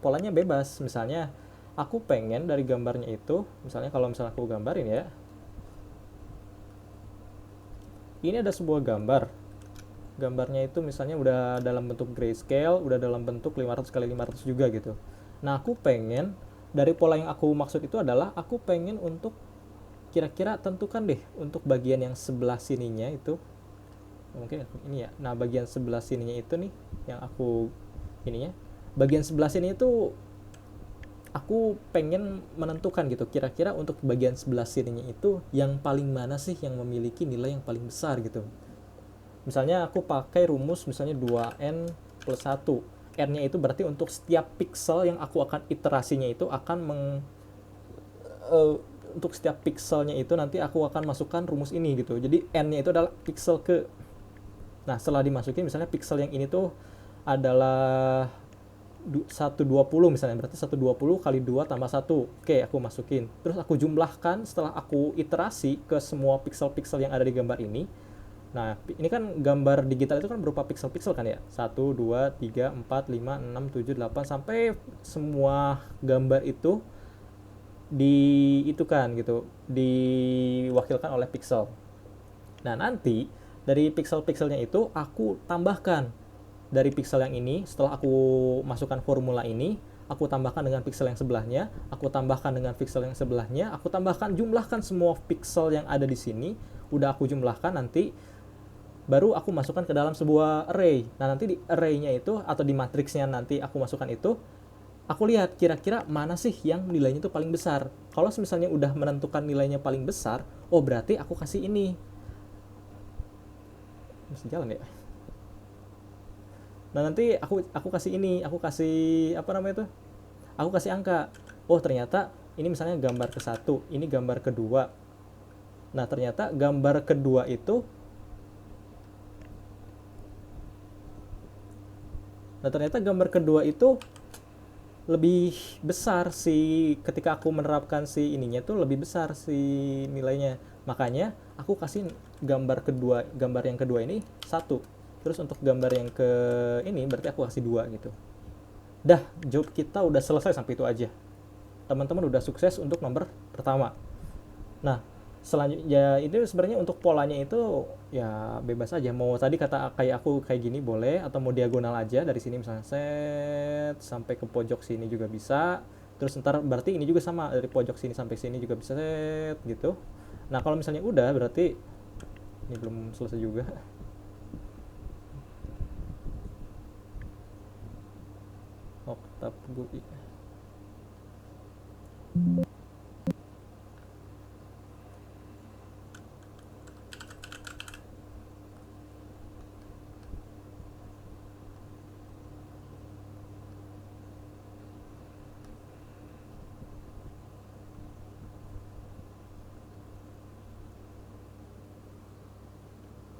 polanya bebas. Misalnya, aku pengen dari gambarnya itu, misalnya kalau misalnya aku gambarin ya, ini ada sebuah gambarnya itu misalnya udah dalam bentuk grayscale, udah dalam bentuk 500 kali 500 juga gitu. Nah, aku pengen dari pola yang aku maksud itu adalah aku pengen untuk kira-kira tentukan deh untuk bagian yang sebelah sininya itu mungkin ini ya. Nah, bagian sebelah sininya itu nih yang aku ininya. Bagian sebelah sini itu aku pengen menentukan gitu kira-kira untuk bagian sebelah sininya itu yang paling mana sih yang memiliki nilai yang paling besar gitu. Misalnya aku pakai rumus misalnya 2n plus 1. N-nya itu berarti untuk setiap pixel yang aku akan iterasinya itu akan untuk setiap pixelnya itu nanti aku akan masukkan rumus ini gitu. Jadi N-nya itu adalah pixel ke. Nah, setelah dimasukin misalnya pixel yang ini tuh adalah 120 misalnya, berarti 120 kali 2 tambah 1. Oke, aku masukin. Terus aku jumlahkan setelah aku iterasi ke semua pixel-pixel yang ada di gambar ini. Nah, ini kan gambar digital itu kan berupa pixel-pixel kan ya. 1, 2, 3, 4, 5, 6, 7, 8 sampai semua gambar itu diwakilkan oleh pixel. Nah, nanti dari pixel-pixelnya itu aku tambahkan dari pixel yang ini, setelah aku masukkan formula ini, aku tambahkan dengan pixel yang sebelahnya, aku tambahkan dengan pixel yang sebelahnya, aku jumlahkan semua pixel yang ada di sini, udah aku jumlahkan nanti baru aku masukkan ke dalam sebuah array. Nah, nanti di array-nya itu atau di matriksnya nanti aku masukkan itu, aku lihat kira-kira mana sih yang nilainya itu paling besar. Kalau misalnya udah menentukan nilainya paling besar, oh berarti aku kasih ini. Masih jalan ya? Nah, nanti aku kasih ini, aku kasih apa namanya itu? Aku kasih angka. Oh, ternyata ini misalnya gambar ke-1, ini gambar kedua. Nah, ternyata gambar kedua itu lebih besar ketika aku menerapkan ininya tuh lebih besar nilainya. Makanya aku kasih gambar yang kedua ini 1. Terus untuk gambar yang ke ini berarti aku kasih 2 gitu. Dah, job kita udah selesai sampai itu aja. Teman-teman udah sukses untuk nomor pertama. Nah, selanjutnya itu sebenarnya untuk polanya itu ya bebas aja. Mau tadi kata kayak aku kayak gini boleh, atau mau diagonal aja dari sini misalnya set sampai ke pojok sini juga bisa. Terus ntar berarti ini juga sama, dari pojok sini sampai sini juga bisa set gitu. Nah, kalau misalnya udah berarti ini belum selesai juga. Oktav GUI.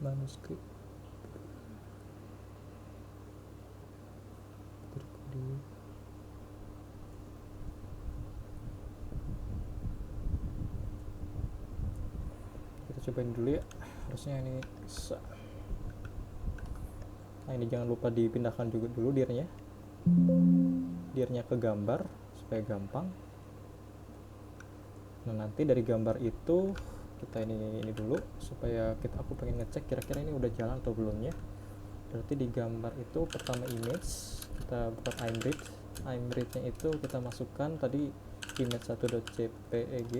Manuskrip berkode. Kita cobain dulu ya, harusnya ini bisa. Nah, ini jangan lupa dipindahkan juga dulu dirnya ke gambar supaya gampang. Nah, nanti dari gambar itu kita ini dulu supaya aku pengen ngecek kira-kira ini udah jalan atau belum ya. Berarti di gambar itu pertama image kita buka image-nya itu kita masukkan tadi image 1.jpeg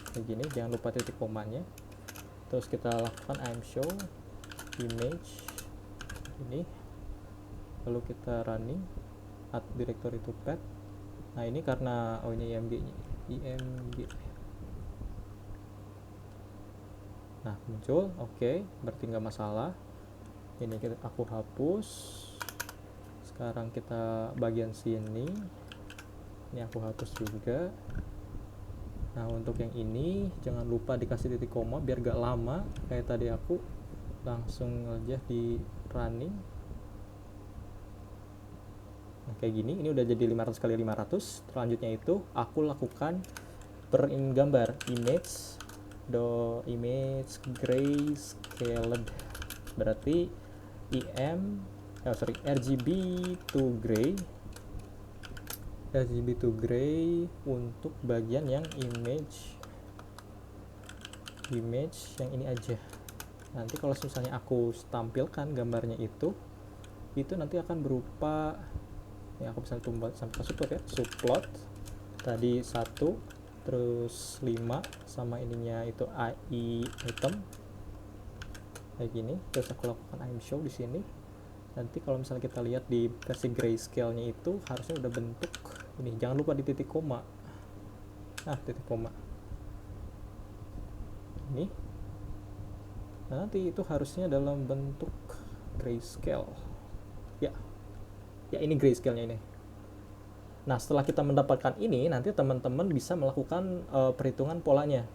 kayak gini, jangan lupa titik komanya. Terus kita lakukan show image ini, lalu kita running add directory to path. Nah, ini karena ini img. Nah, muncul, oke, berarti nggak masalah. Ini aku hapus. Sekarang kita bagian sini, ini aku hapus juga. Nah, untuk yang ini jangan lupa dikasih titik koma biar gak lama kayak tadi aku. Langsung aja di running. Nah, kayak gini, ini udah jadi 500 kali 500. Selanjutnya itu aku lakukan gambar image grayscaled, berarti RGB to gray untuk bagian yang image yang ini aja. Nanti kalau misalnya aku tampilkan gambarnya itu nanti akan berupa ya, aku bisa tumbal sampai subplot ya, subplot tadi 1 terus 5 sama ininya itu item kayak gini. Terus aku lakukan show di sini. Nanti kalau misalnya kita lihat di versi grayscale-nya itu harusnya udah bentuk ini. Jangan lupa di titik koma. Nah, titik koma ini. Nah, nanti itu harusnya dalam bentuk grayscale ya ini grayscale-nya ini. Nah, setelah kita mendapatkan ini, nanti teman-teman bisa melakukan perhitungan polanya.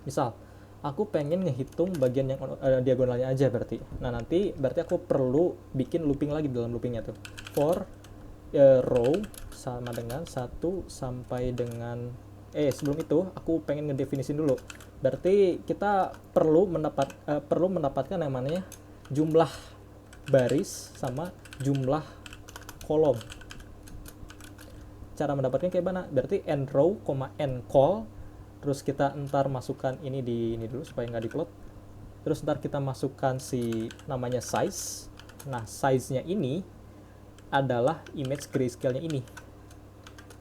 Misal, aku pengen ngehitung bagian yang diagonalnya aja berarti. Nah, nanti berarti aku perlu bikin looping lagi dalam loopingnya tuh. For row sama dengan 1 sampai dengan sebelum itu aku pengen ngedefinisin dulu. Berarti kita perlu mendapatkan yang namanya jumlah baris sama jumlah kolom. Cara mendapatkan kayak mana? Berarti n row, n col. Terus kita ntar masukkan ini di ini dulu supaya nggak diplot. Terus ntar kita masukkan si namanya size. Nah, size-nya ini adalah image grayscale-nya ini.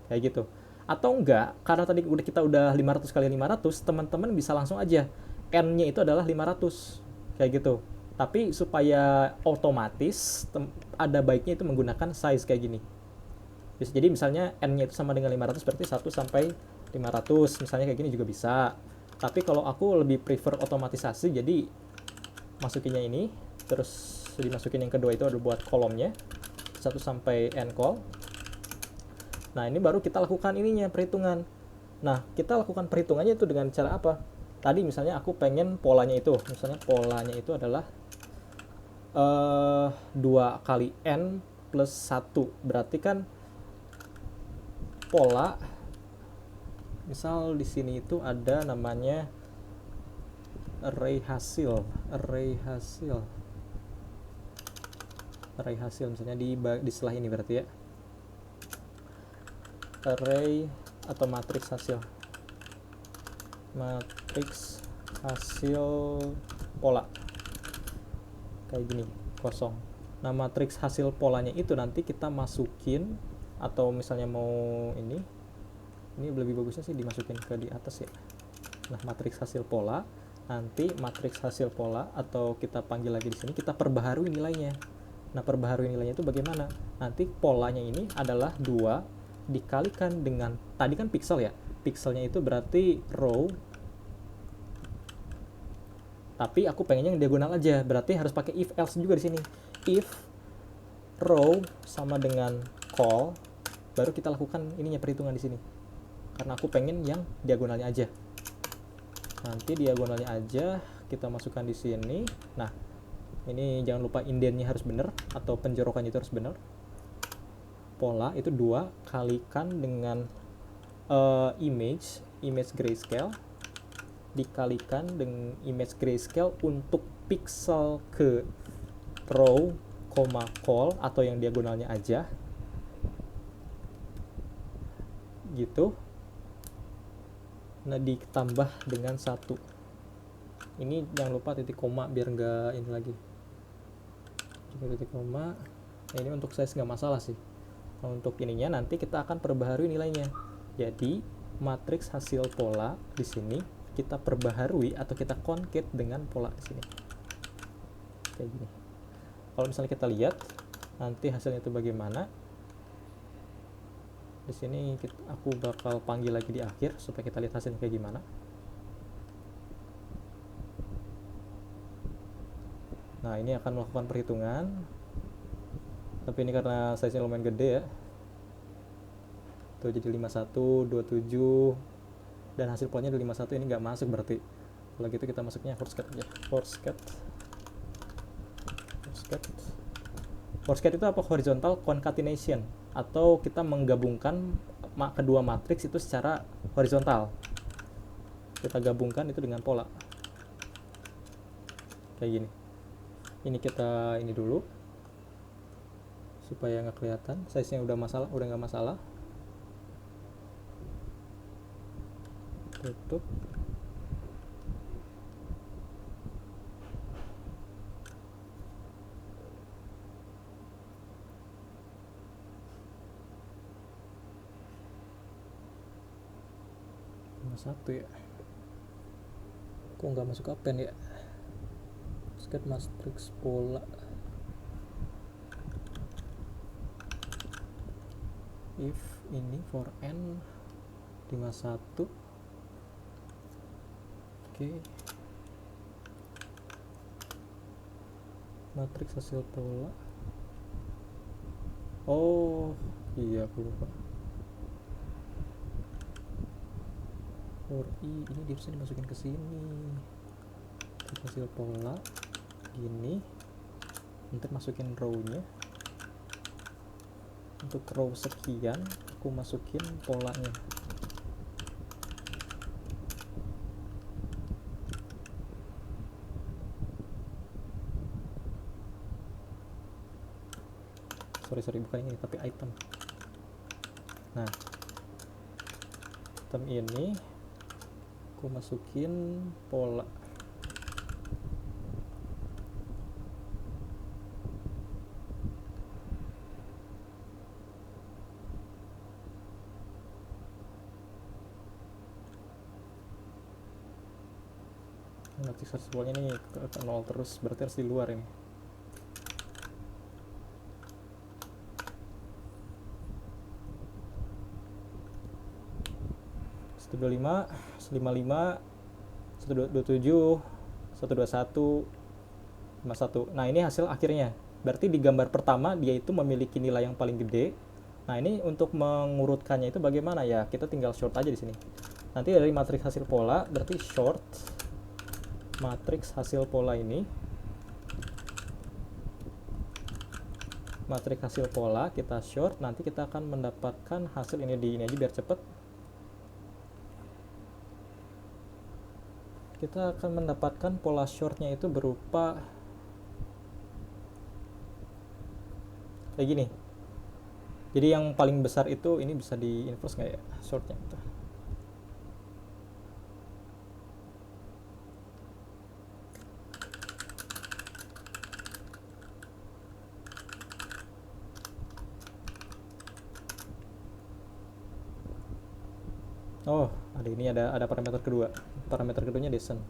Kayak gitu. Atau enggak, karena tadi kita udah 500 kali 500, teman-teman bisa langsung aja n-nya itu adalah 500. Kayak gitu. Tapi supaya otomatis ada baiknya itu menggunakan size kayak gini. Jadi misalnya n-nya itu sama dengan 500 berarti 1 sampai 500 misalnya kayak gini juga bisa. Tapi kalau aku lebih prefer otomatisasi, jadi masukinnya ini, terus dimasukin yang kedua itu ada buat kolomnya 1 sampai n col. Nah, ini baru kita lakukan ininya perhitungan. Nah, kita lakukan perhitungannya itu dengan cara apa? Tadi misalnya aku pengen polanya itu, misalnya polanya itu adalah 2 kali n plus 1, berarti kan pola misal di sini itu ada namanya array hasil. array hasil, misalnya di setelah ini berarti ya, array atau matriks hasil pola kayak gini, kosong. Nah, matriks hasil polanya itu nanti kita masukin, atau misalnya mau ini lebih bagusnya sih dimasukin ke di atas ya. Nah, matriks hasil pola, nanti matriks hasil pola, atau kita panggil lagi di sini, kita perbaharui nilainya. Nah, perbaharui nilainya itu bagaimana? Nanti polanya ini adalah 2 dikalikan dengan, tadi kan pixel ya, pixelnya itu berarti row, tapi aku pengennya yang diagonal aja, berarti harus pakai if else juga di sini. If row sama dengan call, baru kita lakukan ininya, perhitungan di sini, karena aku pengen yang diagonalnya aja. Nanti diagonalnya aja kita masukkan di sini. Nah, ini jangan lupa indennya harus benar, atau penjorokannya itu harus benar. Pola itu 2 kalikan dengan image grayscale dikalikan dengan image grayscale untuk pixel ke row, call, atau yang diagonalnya aja gitu. Nah, ditambah dengan 1. Ini jangan lupa titik koma biar nggak ini lagi. Titik koma. Nah, ini untuk size nggak masalah sih. Nah, untuk ininya nanti kita akan perbaharui nilainya. Jadi matriks hasil pola di sini kita perbaharui atau kita concat dengan pola di sini. Kayak gini. Kalau misalnya kita lihat nanti hasilnya itu bagaimana. Di sini aku bakal panggil lagi di akhir supaya kita lihat hasilnya kayak gimana. Nah, ini akan melakukan perhitungan, tapi ini karena size-nya lumayan gede ya, tuh jadi 51, 27, dan hasil polanya 51, ini nggak masuk berarti. Kalau gitu kita masuknya force cut aja. Force cut itu apa? Horizontal concatenation, atau kita menggabungkan kedua matriks itu secara horizontal. Kita gabungkan itu dengan pola kayak gini. Ini kita ini dulu supaya nggak kelihatan, size-nya udah nggak masalah. Tutup. Satu ya, kok nggak masuk append ya? Sketch matrix pola, if ini for n 51. Oke. Matriks hasil pola. Oh iya, aku lupa. For i ini bisa dimasukin ke sini. Hasil pola gini, nanti masukin row-nya. Untuk row sekian aku masukin polanya. Sorry bukan ini, tapi item. Nah, item ini aku masukin pola. Matriks hasil polanya ini ke 0 terus, berarti harus di luar ini. Satu 25, 155, 127, 121, 51. Nah, ini hasil akhirnya. Berarti di gambar pertama dia itu memiliki nilai yang paling gede. Nah, ini untuk mengurutkannya itu bagaimana ya? Kita tinggal short aja di sini. Nanti dari matriks hasil pola, berarti short matriks hasil pola ini. Matriks hasil pola kita short, nanti kita akan mendapatkan hasil ini di ini aja biar cepet. Kita akan mendapatkan pola shortnya itu berupa kayak gini. Jadi yang paling besar itu ini bisa di inverse nggak ya shortnya gitu. Oh, ada ini, ada parameter kedua. Parameter keduanya descent.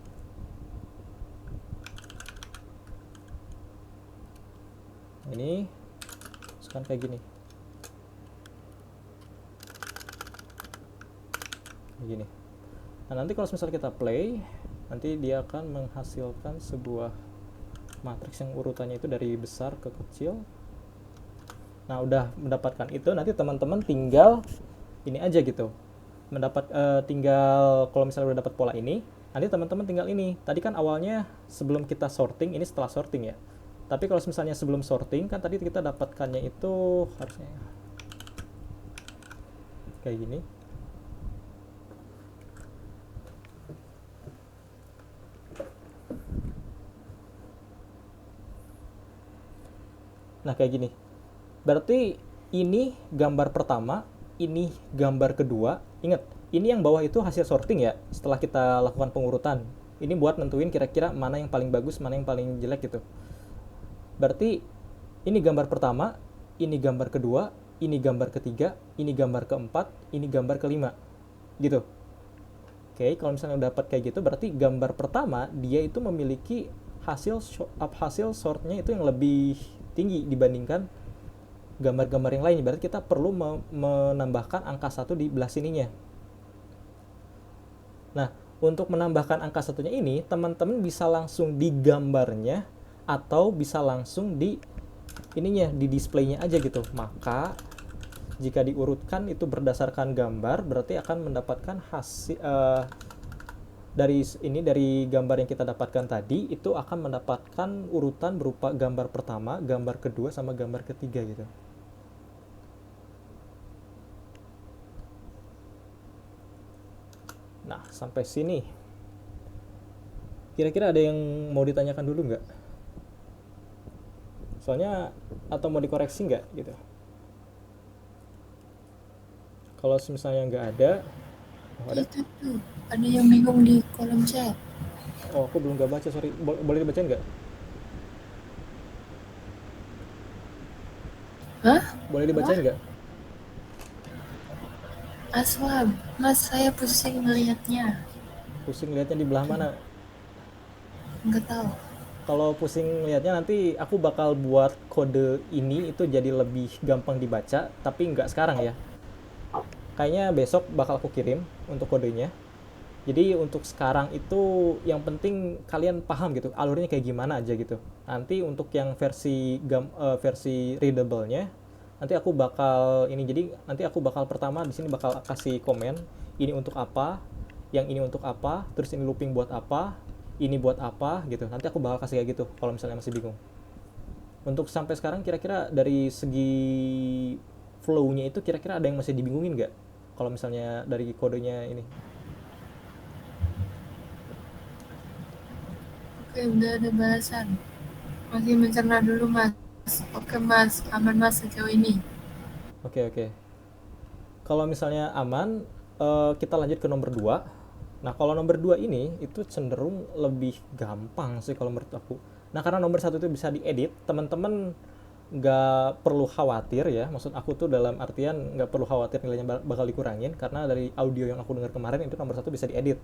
Ini sekarang kayak gini. Kayak gini. Nah, nanti kalau misalnya kita play, nanti dia akan menghasilkan sebuah matriks yang urutannya itu dari besar ke kecil. Nah, udah mendapatkan itu, nanti teman-teman tinggal ini aja gitu. Tinggal kalau misalnya udah dapat pola ini, nanti teman-teman tinggal ini. Tadi kan awalnya sebelum kita sorting, ini setelah sorting ya. Tapi kalau misalnya sebelum sorting, kan tadi kita dapatkannya itu harusnya kayak gini. Nah, kayak gini. Berarti ini gambar pertama, ini gambar kedua. Ingat, ini yang bawah itu hasil sorting ya, setelah kita lakukan pengurutan. Ini buat nentuin kira-kira mana yang paling bagus, mana yang paling jelek gitu. Berarti ini gambar pertama, ini gambar kedua, ini gambar ketiga, ini gambar keempat, ini gambar kelima. Gitu. Oke, kalau misalnya dapat kayak gitu, berarti gambar pertama dia itu memiliki hasil sortnya itu yang lebih tinggi dibandingkan gambar-gambar yang lain. Berarti kita perlu menambahkan angka 1 di belah sininya. Nah, untuk menambahkan angka satunya ini, teman-teman bisa langsung di gambarnya atau bisa langsung di ininya, di displaynya aja gitu. Maka jika diurutkan itu berdasarkan gambar, berarti akan mendapatkan hasil dari gambar yang kita dapatkan tadi, itu akan mendapatkan urutan berupa gambar pertama, gambar kedua, sama gambar ketiga gitu. Nah, sampai sini kira-kira ada yang mau ditanyakan dulu nggak? Soalnya, atau mau dikoreksi nggak gitu? Kalau misalnya nggak ada, ada? Itu tuh, ada yang bingung di kolom chat. Oh, aku belum nggak baca, sorry. Boleh dibacain nggak? Hah? Boleh Apa? dibacain nggak? Aswab, mas saya pusing ngelihatnya. Pusing lihatnya di belah mana? Nggak tahu. Kalau pusing lihatnya, nanti aku bakal buat kode ini itu jadi lebih gampang dibaca, tapi nggak sekarang ya. Kayaknya besok bakal aku kirim untuk kodenya. Jadi untuk sekarang itu yang penting kalian paham gitu alurnya kayak gimana aja gitu. Nanti untuk yang versi readable-nya, nanti aku bakal ini, jadi nanti aku bakal pertama di sini bakal kasih komen ini untuk apa, yang ini untuk apa, terus ini looping buat apa, ini buat apa gitu. Nanti aku bakal kasih kayak gitu kalau misalnya masih bingung. Untuk sampai sekarang kira-kira dari segi flow-nya itu kira-kira ada yang masih dibingungin nggak? Kalau misalnya dari kodenya ini. Oke, udah ada balasan. Masih mencerna dulu mas. Oke mas, aman mas sejauh ini. Oke, oke. Kalau misalnya aman, kita lanjut ke nomor 2. Nah, kalau nomor 2 ini itu cenderung lebih gampang sih kalau menurut aku. Nah, karena nomor 1 itu bisa diedit, teman-teman nggak perlu khawatir ya. Maksud aku tuh dalam artian nggak perlu khawatir nilainya bakal dikurangin, karena dari audio yang aku dengar kemarin itu nomor 1 bisa diedit.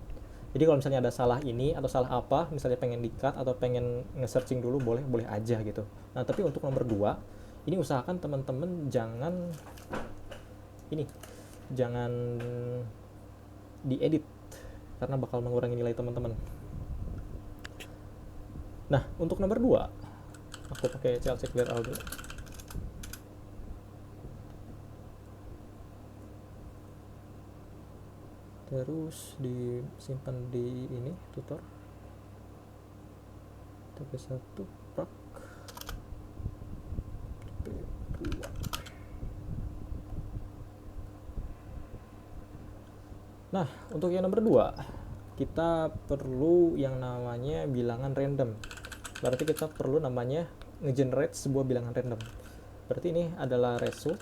Jadi kalau misalnya ada salah ini atau salah apa, misalnya pengen di-cut atau pengen nge-searching dulu, boleh boleh aja gitu. Nah, tapi untuk nomor 2 ini usahakan teman-teman ini jangan diedit karena bakal mengurangi nilai teman-teman. Nah, untuk nomor 2 aku pakai CLC clear all dulu. Terus disimpan di ini tutor. TP1 prak TP2. Nah, untuk yang nomor 2 kita perlu yang namanya bilangan random. Berarti kita perlu namanya nge-generate sebuah bilangan random. Berarti ini adalah result.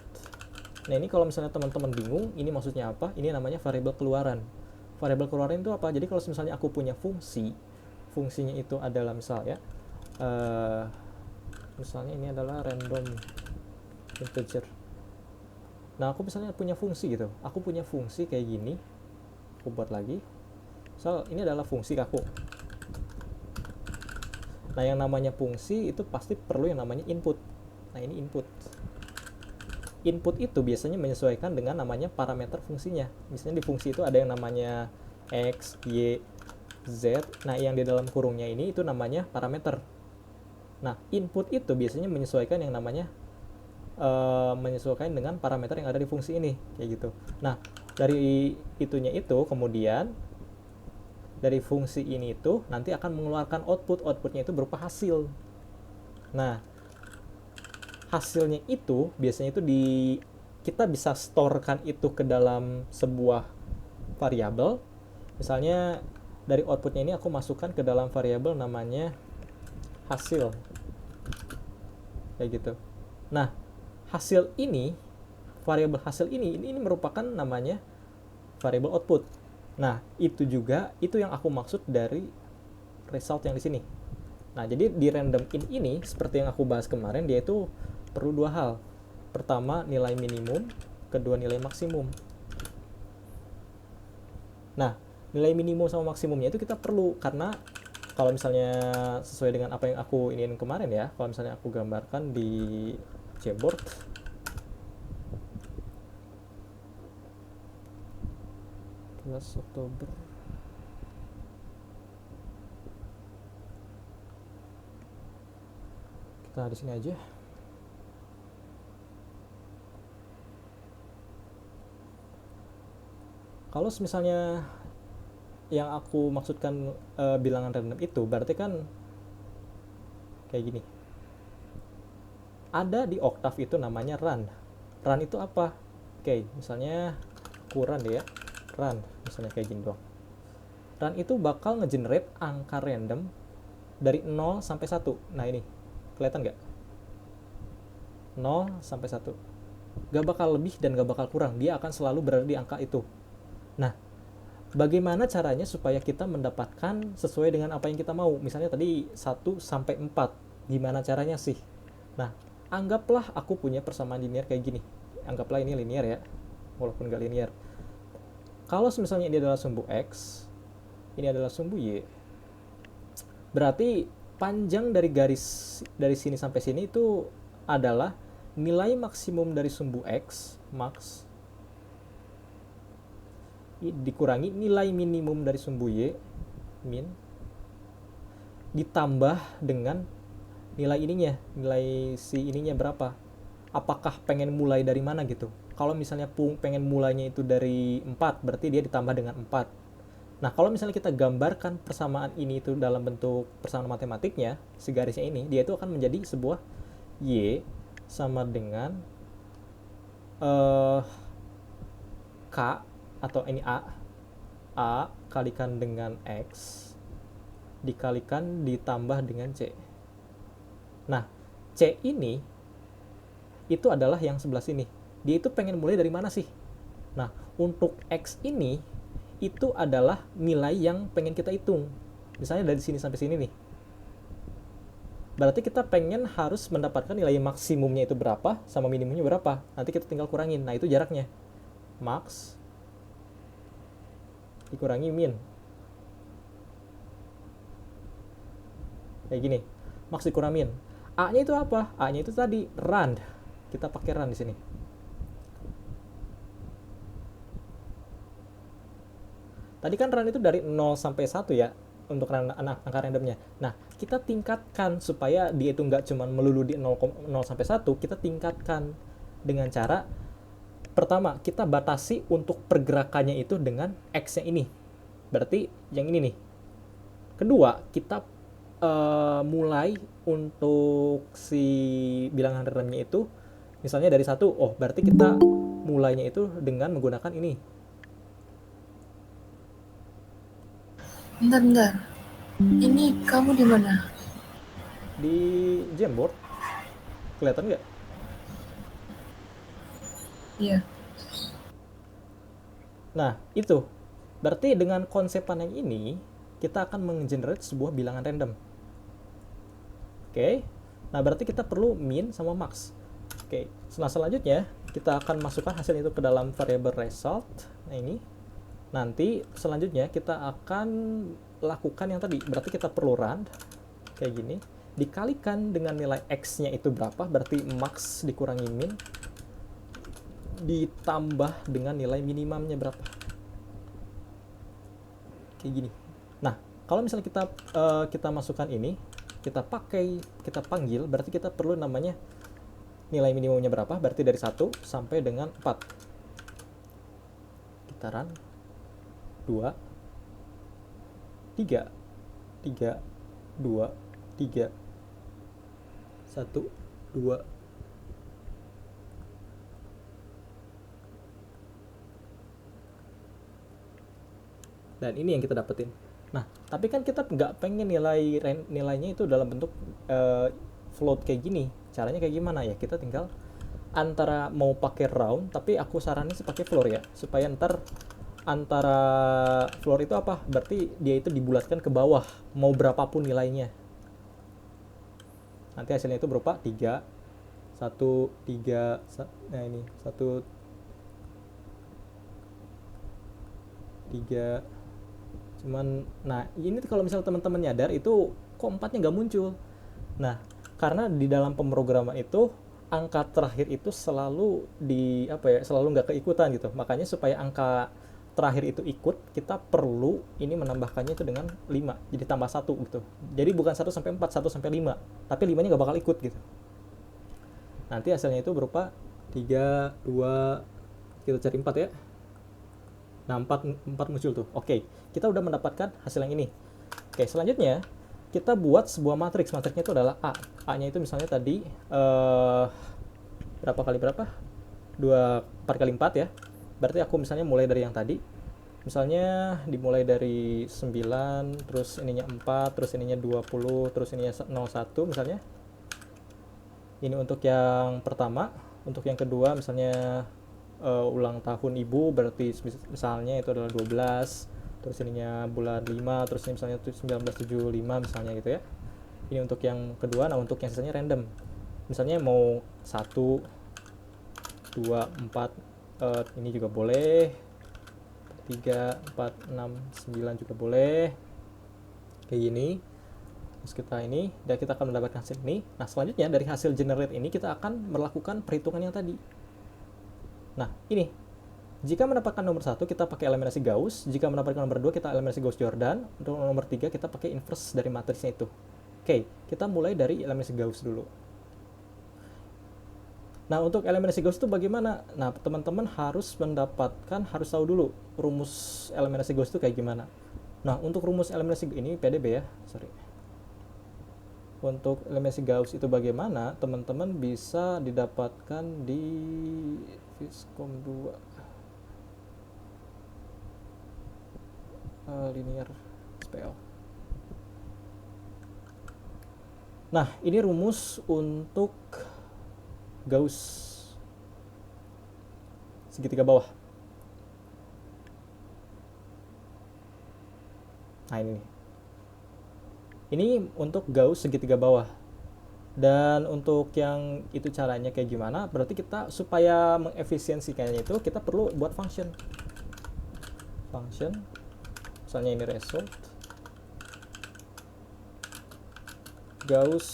Nah, ini kalau misalnya teman-teman bingung, ini maksudnya apa? Ini namanya variabel keluaran. Variabel keluaran itu apa? Jadi kalau misalnya aku punya fungsi, fungsinya itu adalah misalnya ini adalah random integer. Nah, aku misalnya punya fungsi gitu. Aku punya fungsi kayak gini. Aku buat lagi. Misal ini adalah fungsi aku. Nah, yang namanya fungsi itu pasti perlu yang namanya input. Nah, ini input. Input itu biasanya menyesuaikan dengan namanya parameter fungsinya. Misalnya di fungsi itu ada yang namanya X, Y, Z. Nah, yang di dalam kurungnya ini itu namanya parameter. Nah, input itu biasanya menyesuaikan yang namanya menyesuaikan dengan parameter yang ada di fungsi ini, kayak gitu. Nah, dari itunya itu kemudian dari fungsi ini itu nanti akan mengeluarkan output. Outputnya itu berupa hasil. Nah, hasilnya itu biasanya itu kita bisa storekan itu ke dalam sebuah variabel. Misalnya dari outputnya ini aku masukkan ke dalam variabel namanya hasil, kayak gitu. Nah, hasil ini, variabel hasil ini merupakan namanya variabel output. Nah, itu juga itu yang aku maksud dari result yang di sini. Nah, jadi di random in ini seperti yang aku bahas kemarin, dia itu perlu dua hal. Pertama, nilai minimum, kedua nilai maksimum. Nah, nilai minimum sama maksimumnya itu kita perlu karena kalau misalnya sesuai dengan apa yang aku iniin kemarin ya, kalau misalnya aku gambarkan di Jamboard, Oktober, kita di sini aja. Kalau misalnya yang aku maksudkan bilangan random itu berarti kan kayak gini. Ada di Octave itu namanya run. Run itu apa? Oke, misalnya aku run deh ya. Run, misalnya kayak gini doang. Run itu bakal ngegenerate angka random dari 0 sampai 1. Nah, ini kelihatan nggak? 0 sampai 1. Gak bakal lebih dan gak bakal kurang. Dia akan selalu berada di angka itu. Nah, bagaimana caranya supaya kita mendapatkan sesuai dengan apa yang kita mau? Misalnya tadi 1 sampai 4. Gimana caranya sih? Nah, anggaplah aku punya persamaan linear kayak gini. Anggaplah ini linear ya, walaupun gak linear. Kalau misalnya ini adalah sumbu X, ini adalah sumbu Y, berarti panjang dari garis dari sini sampai sini itu adalah nilai maksimum dari sumbu X, max, dikurangi nilai minimum dari sumbu Y, min, ditambah dengan nilai ininya, nilai si ininya berapa. Apakah pengen mulai dari mana gitu. Kalau misalnya pengen mulainya itu dari 4, berarti dia ditambah dengan 4. Nah, kalau misalnya kita gambarkan persamaan ini itu dalam bentuk persamaan matematiknya, si garisnya ini, dia itu akan menjadi sebuah Y sama dengan K atau ini A kalikan dengan X dikalikan ditambah dengan C. Nah, C ini itu adalah yang sebelah sini. Dia itu pengen mulai dari mana sih? Nah, untuk X ini itu adalah nilai yang pengen kita hitung. Misalnya dari sini sampai sini nih. Berarti kita pengen harus mendapatkan nilai maksimumnya itu berapa sama minimumnya berapa. Nanti kita tinggal kurangin. Nah, itu jaraknya. Max dikurangi min. Kayak gini. Max dikurangi min. A-nya itu apa? A-nya itu tadi run. Kita pakai run di sini. Tadi kan run itu dari 0 sampai 1 ya untuk angka randomnya. Nah, kita tingkatkan supaya dia itu nggak cuma melulu di 0 sampai 1, kita tingkatkan dengan cara pertama, kita batasi untuk pergerakannya itu dengan X-nya ini. Berarti yang ini nih. Kedua, kita mulai untuk si bilangan randomnya itu misalnya dari 1, oh berarti kita mulainya itu dengan menggunakan ini. Bentar. Ini kamu di mana? Di Jamboard. Kelihatan nggak? Iya. Nah, itu. Berarti dengan konsepan yang ini, kita akan menggenerate sebuah bilangan random. Oke. Nah, berarti kita perlu min sama max. Oke. Nah, selanjutnya kita akan masukkan hasil itu ke dalam variable result. Nah, ini. Nanti selanjutnya kita akan lakukan yang tadi. Berarti kita perlu run kayak gini. Dikalikan dengan nilai x-nya itu berapa, berarti max dikurangi min ditambah dengan nilai minimumnya berapa. Kayak gini. Nah, kalau misalnya kita masukkan ini, kita panggil, berarti kita perlu namanya nilai minimumnya berapa, berarti dari 1 sampai dengan 4. Kita run 2 3 3 2 3 1 2. Dan ini yang kita dapetin. Nah, tapi kan kita nggak pengen nilainya itu dalam bentuk float kayak gini. Caranya kayak gimana ya? Kita tinggal antara mau pakai round, tapi aku saranin sih pakai floor ya, supaya ntar antara floor itu apa? Berarti dia itu dibulatkan ke bawah, mau berapapun nilainya. Nanti hasilnya itu berupa 3 1 3. Nah, ini 1 3. Cuman, nah ini kalau misal teman-teman nyadar itu kok 4-nya nggak muncul. Nah, karena di dalam pemrograman itu angka terakhir itu selalu selalu nggak keikutan gitu. Makanya supaya angka terakhir itu ikut, kita perlu ini menambahkannya itu dengan 5. Jadi tambah 1 gitu. Jadi bukan 1 sampai 4, 1 sampai 5. Tapi 5-nya nggak bakal ikut gitu. Nanti hasilnya itu berupa 3 2, kita cari 4 ya. Nah, 4 muncul tuh. Oke, kita udah mendapatkan hasil yang ini. Oke, selanjutnya kita buat sebuah matriks. Matriksnya itu adalah A. A-nya itu misalnya tadi berapa kali berapa? 4 kali 4 ya. Berarti aku misalnya mulai dari yang tadi. Misalnya dimulai dari 9, terus ininya 4, terus ininya 20, terus ininya 01 misalnya. Ini untuk yang pertama. Untuk yang kedua misalnya ulang tahun ibu, berarti misalnya itu adalah 12, terus ininya bulan 5, terus ini misalnya 1975 misalnya gitu ya. Ini untuk yang kedua. Nah, untuk yang sisanya random, misalnya mau 1 2 4, ini juga boleh, 3 4 6 9 juga boleh kayak gini. Terus kita ini, dan kita akan mendapatkan hasil ini. Nah, selanjutnya dari hasil generate ini kita akan melakukan perhitungan yang tadi. Nah, ini. Jika mendapatkan nomor 1, kita pakai eliminasi Gauss. Jika mendapatkan nomor 2, kita eliminasi Gauss-Jordan. Untuk nomor 3, kita pakai inverse dari matriksnya itu. Oke, kita mulai dari eliminasi Gauss dulu. Nah, untuk eliminasi Gauss itu bagaimana? Nah, teman-teman harus tahu dulu rumus eliminasi Gauss itu kayak gimana. Nah, untuk rumus eliminasi ini PDB ya, sorry. Untuk eliminasi Gauss itu bagaimana? Teman-teman bisa didapatkan di Viscom 2 linear SPL. Nah, ini rumus untuk Gauss segitiga bawah. Nah, ini untuk Gauss segitiga bawah. Dan untuk yang itu caranya kayak gimana? Berarti kita supaya mengefisiensikannya itu kita perlu buat function. Misalnya ini result Gauss,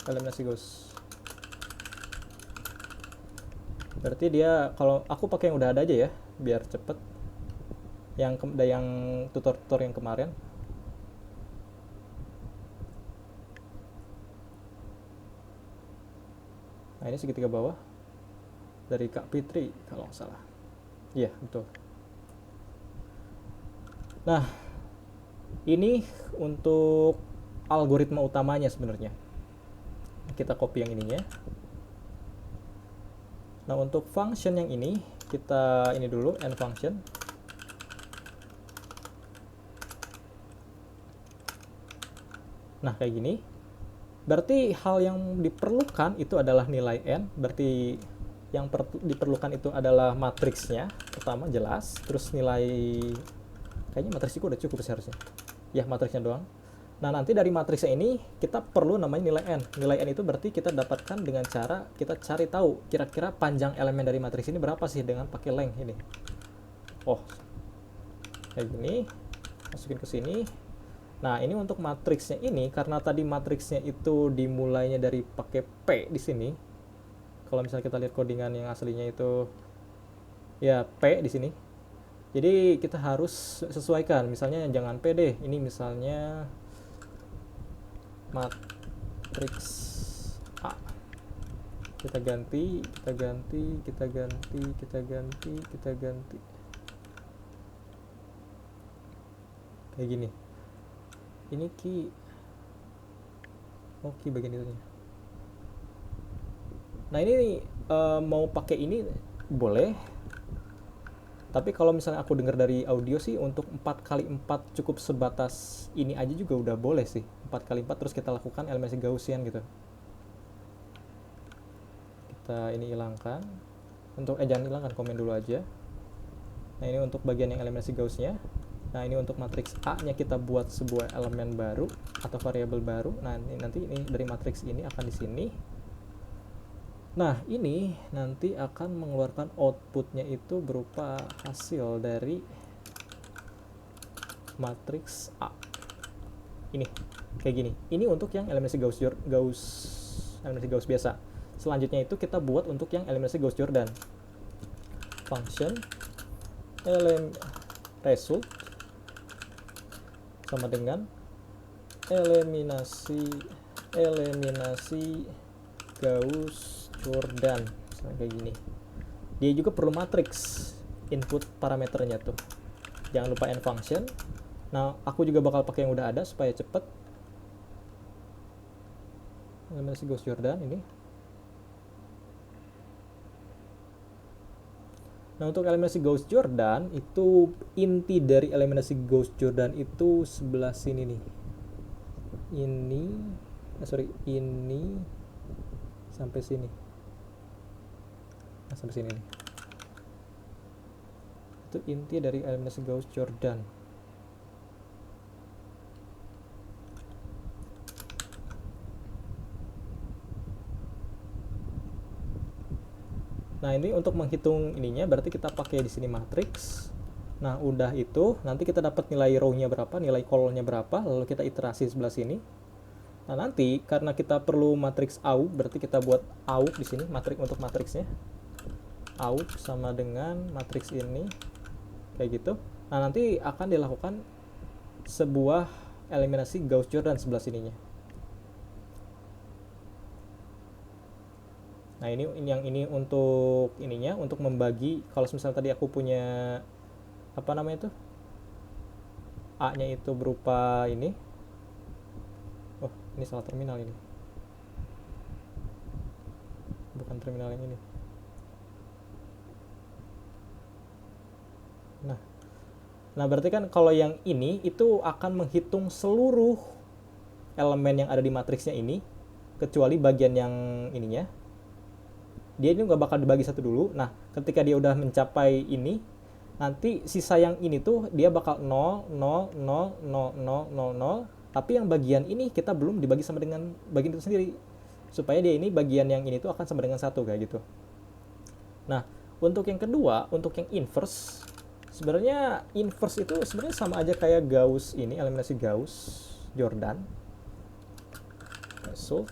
eliminasi Gauss. Berarti dia, kalau aku pakai yang udah ada aja ya biar cepet. Yang tutor yang kemarin. Nah, ini segitiga bawah dari Kak Fitri kalau nggak salah. Iya, betul. Nah, ini untuk algoritma utamanya sebenarnya. Kita copy yang ininya. Nah, untuk function yang ini, kita ini dulu, end function. Nah, kayak gini. Berarti hal yang diperlukan itu adalah nilai n. Berarti yang diperlukan itu adalah matriksnya pertama jelas, terus nilai, kayaknya matriksnya udah cukup seharusnya ya, matriksnya doang. Nah nanti dari matriksnya ini kita perlu namanya nilai n. Nilai n itu berarti kita dapatkan dengan cara kita cari tahu kira-kira panjang elemen dari matriks ini berapa sih dengan pakai length ini. Oh kayak gini, masukin ke sini. Nah ini untuk matriksnya ini, karena tadi matriksnya itu dimulainya dari pakai P di sini. Kalau misalnya kita lihat codingan yang aslinya itu ya P di sini. Jadi kita harus sesuaikan. Misalnya jangan P deh. Ini misalnya matriks A. Kita ganti, kita ganti, kita ganti, kita ganti, kita ganti. Kayak gini. Ini key. Oh, key bagian itunya. Nah ini mau pakai ini boleh, tapi kalau misalnya aku dengar dari audio sih untuk 4x4 cukup sebatas ini aja juga udah boleh sih. 4x4 terus kita lakukan eliminasi Gaussian gitu. Kita ini hilangkan. Untuk jangan hilangkan, komen dulu aja. Nah ini untuk bagian yang eliminasi Gauss-nya. Nah ini untuk matriks A-nya kita buat sebuah elemen baru atau variabel baru. Nah ini nanti ini dari matriks ini akan di sini. Nah ini nanti akan mengeluarkan outputnya itu berupa hasil dari matriks A. Ini kayak gini. Ini untuk yang eliminasi eliminasi Gauss biasa. Selanjutnya itu kita buat untuk yang eliminasi Gauss-Jordan. Function result sama dengan eliminasi Gauss-Jordan, kayak gini. Dia juga perlu matriks input parameternya tuh. Jangan lupa n function. Nah, aku juga bakal pakai yang udah ada supaya cepet. Eliminasi Gauss-Jordan ini. Nah, untuk eliminasi Gauss-Jordan itu inti dari eliminasi Gauss-Jordan itu sebelah sini nih. Ini sampai sini. Nah, sampai sini nih. Itu inti dari eliminasi Gauss-Jordan. Nah ini untuk menghitung ininya berarti kita pakai di sini matriks. Nah udah itu nanti kita dapat nilai row-nya berapa, nilai column-nya berapa, lalu kita iterasi sebelah sini. Nah nanti karena kita perlu matriks AU, berarti kita buat AU di sini matriks untuk matriksnya. AU sama dengan matriks ini kayak gitu. Nah nanti akan dilakukan sebuah eliminasi Gauss-Jordan sebelah sininya. Nah ini yang ini untuk ininya, untuk membagi. Kalau misalnya tadi aku punya apa namanya itu, A nya itu berupa ini. Oh ini salah terminal ini, bukan terminal yang ini. Nah berarti kan kalau yang ini itu akan menghitung seluruh elemen yang ada di matriksnya ini, kecuali bagian yang ininya. Dia ini nggak bakal dibagi satu dulu. Nah ketika dia udah mencapai ini, nanti sisa yang ini tuh dia bakal 0, 0, 0, 0, 0, 0, 0. Tapi yang bagian ini kita belum dibagi sama dengan bagian itu sendiri, supaya dia ini bagian yang ini tuh akan sama dengan 1 kayak gitu. Nah untuk yang kedua, untuk yang inverse, sebenarnya inverse itu sebenarnya sama aja kayak Gauss ini, eliminasi Gauss-Jordan. Result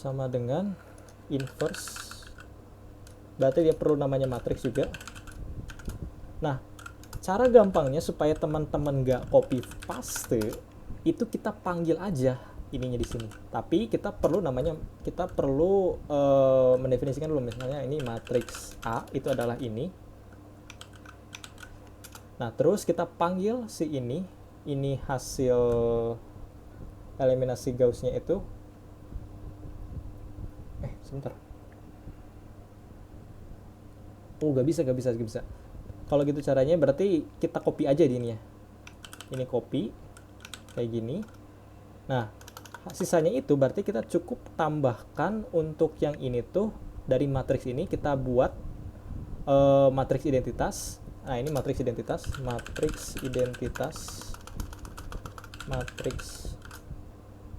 sama dengan inverse, berarti dia perlu namanya matriks juga. Nah cara gampangnya supaya teman-teman nggak copy paste itu kita panggil aja ininya di sini, tapi kita perlu namanya, kita perlu mendefinisikan dulu. Misalnya ini matriks A itu adalah ini. Nah terus kita panggil si ini hasil eliminasi Gauss-nya itu. Sebentar. Oh gak bisa. Kalau gitu caranya berarti kita copy aja di ini ya. Ini copy kayak gini. Nah sisanya itu berarti kita cukup tambahkan untuk yang ini tuh, dari matriks ini kita buat matriks identitas. Nah, ini matriks identitas, matriks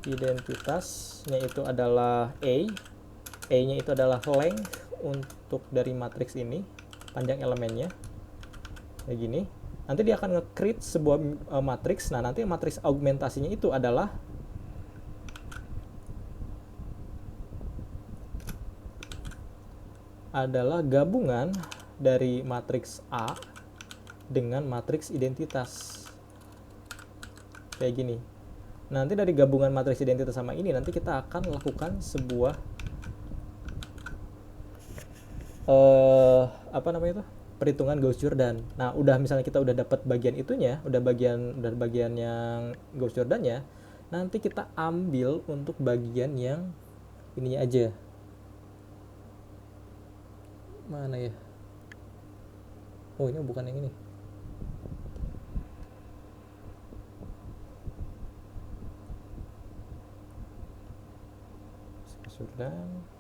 identitasnya itu adalah A-nya itu adalah length untuk dari matriks ini, panjang elemennya kayak gini. Nanti dia akan nge-create sebuah matriks. Nah, nanti matriks augmentasinya itu adalah gabungan dari matriks A dengan matriks identitas kayak gini. Nanti dari gabungan matriks identitas sama ini nanti kita akan lakukan sebuah apa namanya itu, perhitungan Gauss-Jordan. Nah, udah misalnya kita udah dapat bagian itunya, udah bagian yang Gauss-Jordan-nya, nanti kita ambil untuk bagian yang ininya aja. Mana ya? Oh, ini bukan yang ini. Gauss-Jordan.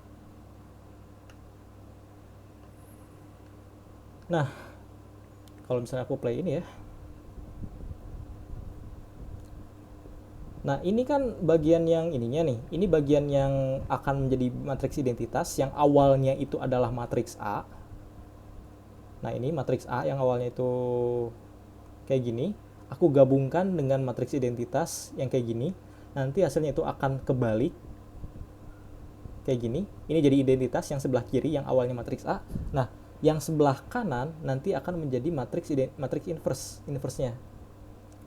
Nah, kalau misalnya aku play ini ya. Nah, ini kan bagian yang ininya nih. Ini bagian yang akan menjadi matriks identitas yang awalnya itu adalah matriks A. Nah, ini matriks A yang awalnya itu kayak gini. Aku gabungkan dengan matriks identitas yang kayak gini. Nanti hasilnya itu akan kebalik. Kayak gini. Ini jadi identitas yang sebelah kiri yang awalnya matriks A. Nah, yang sebelah kanan nanti akan menjadi matriks inverse-nya.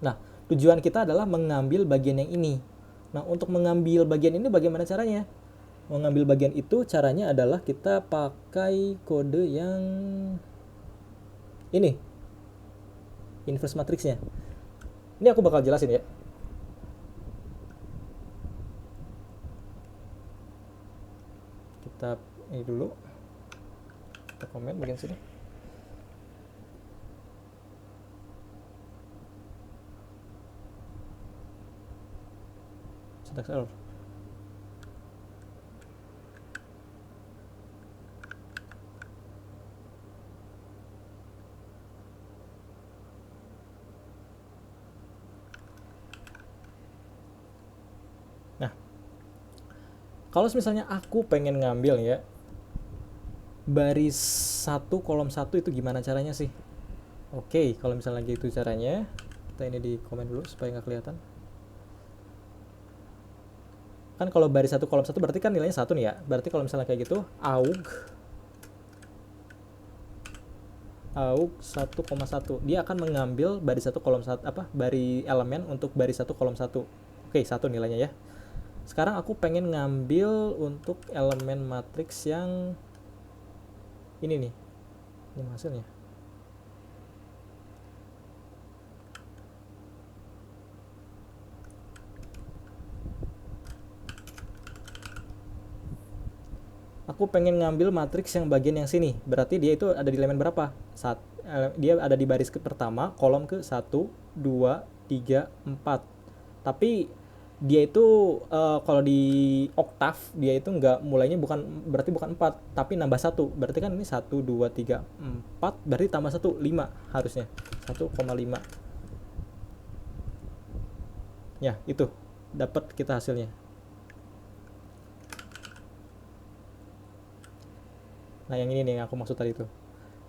Nah, tujuan kita adalah mengambil bagian yang ini. Nah, untuk mengambil bagian ini bagaimana caranya? Mengambil bagian itu caranya adalah kita pakai kode yang ini, inverse matriksnya. Ini aku bakal jelasin ya. Kita ini dulu. Kita komen bagian sini. Syntax error. Nah, kalau misalnya aku pengen ngambil ya baris 1 kolom 1 itu gimana caranya sih? Oke, kalau misalnya gitu caranya, kita ini di komen dulu supaya nggak kelihatan. Kan kalau baris 1 kolom 1 berarti kan nilainya 1 nih ya. Berarti kalau misalnya kayak gitu, aug 1,1. Dia akan mengambil baris 1 kolom 1 baris elemen untuk baris 1 kolom 1. Oke, 1 nilainya ya. Sekarang aku pengen ngambil untuk elemen matriks yang ini nih. Ini hasilnya. Aku pengen ngambil matriks yang bagian yang sini. Berarti dia itu ada di elemen berapa? Dia ada di baris pertama, kolom ke 1, 2, 3, 4. Tapi dia itu kalau di oktav dia itu nggak mulainya berarti bukan 4 tapi nambah 1. Berarti kan ini 1 2 3 4 berarti tambah 1 5 harusnya 1,5. Ya, itu dapat kita hasilnya. Nah, yang ini nih yang aku maksud tadi itu.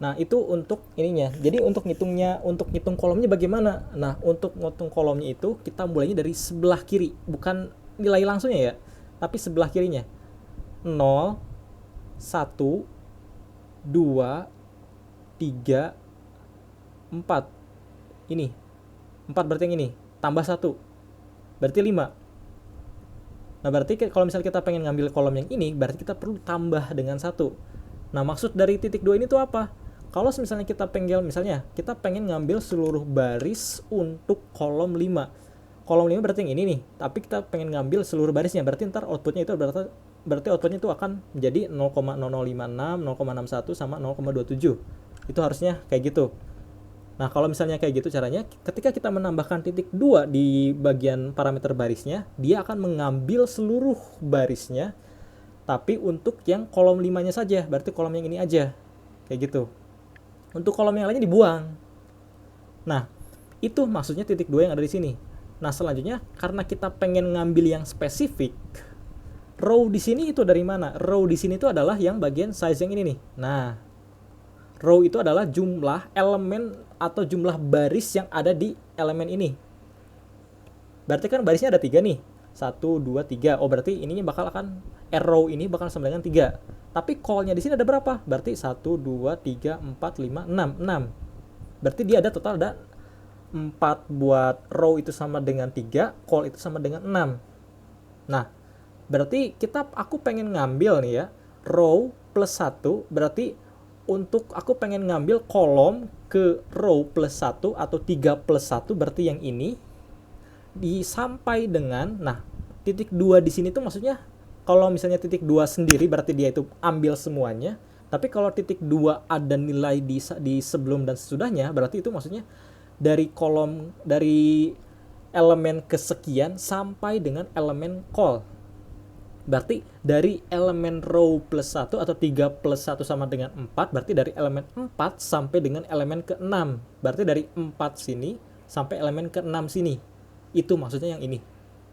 Nah, itu untuk ininya. Jadi untuk ngitung kolomnya bagaimana? Nah, untuk ngitung kolomnya itu kita mulainya dari sebelah kiri, bukan nilai langsungnya ya, tapi sebelah kirinya. 0, 1, 2, 3, 4. Ini. 4 berarti yang ini. Tambah 1. Berarti 5. Nah, berarti kalau misalnya kita pengen ngambil kolom yang ini, berarti kita perlu tambah dengan 1. Nah, maksud dari titik 2 ini tuh apa? Kalau misalnya kita pengen ngambil seluruh baris untuk kolom 5. Kolom 5 berarti yang ini nih, tapi kita pengen ngambil seluruh barisnya. Berarti ntar outputnya itu berarti outputnya itu akan menjadi 0,0056, 0,61 sama 0,27. Itu harusnya kayak gitu. Nah, kalau misalnya kayak gitu caranya, ketika kita menambahkan titik 2 di bagian parameter barisnya, dia akan mengambil seluruh barisnya, tapi untuk yang kolom 5-nya saja, berarti kolom yang ini aja. Kayak gitu. Untuk kolom yang lainnya dibuang. Nah, itu maksudnya titik 2 yang ada di sini. Nah, selanjutnya, karena kita pengen ngambil yang spesifik, row di sini itu dari mana? Row di sini itu adalah yang bagian size yang ini nih. Nah, row itu adalah jumlah elemen atau jumlah baris yang ada di elemen ini. Berarti kan barisnya ada 3 nih. 1, 2, 3. Oh, berarti ininya bakal akan row ini bakal sama dengan 3. Tapi call-nya di sini ada berapa? Berarti 1, 2, 3, 4, 5, 6. 6. Berarti dia ada total ada 4 buat row itu sama dengan 3, call itu sama dengan 6. Nah, berarti aku pengen ngambil nih ya, row plus 1, berarti untuk aku pengen ngambil kolom ke row plus 1 atau 3 plus 1, berarti yang ini sampai dengan, nah, titik 2 di sini tuh maksudnya kalau misalnya titik 2 sendiri berarti dia itu ambil semuanya, tapi kalau titik 2 ada nilai di sebelum dan sesudahnya, berarti itu maksudnya dari kolom, dari elemen kesekian sampai dengan elemen call. Berarti dari elemen row plus 1 atau 3 plus 1 sama dengan 4, berarti dari elemen 4 sampai dengan elemen ke-6. Berarti dari 4 sini sampai elemen ke-6 sini. Itu maksudnya yang ini,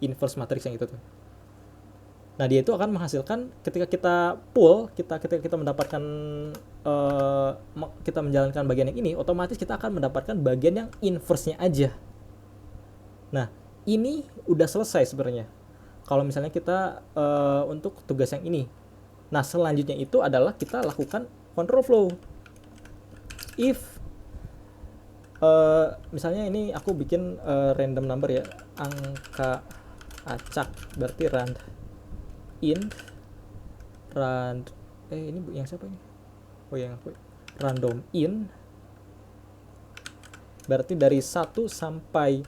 inverse matrix yang itu tuh. Nah, dia itu akan menghasilkan ketika kita pull, ketika kita mendapatkan kita menjalankan bagian yang ini, otomatis kita akan mendapatkan bagian yang inverse-nya aja. Nah, ini udah selesai sebenarnya. Kalau misalnya kita untuk tugas yang ini. Nah, selanjutnya itu adalah kita lakukan control flow. If misalnya ini aku bikin random number ya, angka acak, berarti rand ini yang siapa ini? Oh, yang aku random in, berarti dari 1 sampai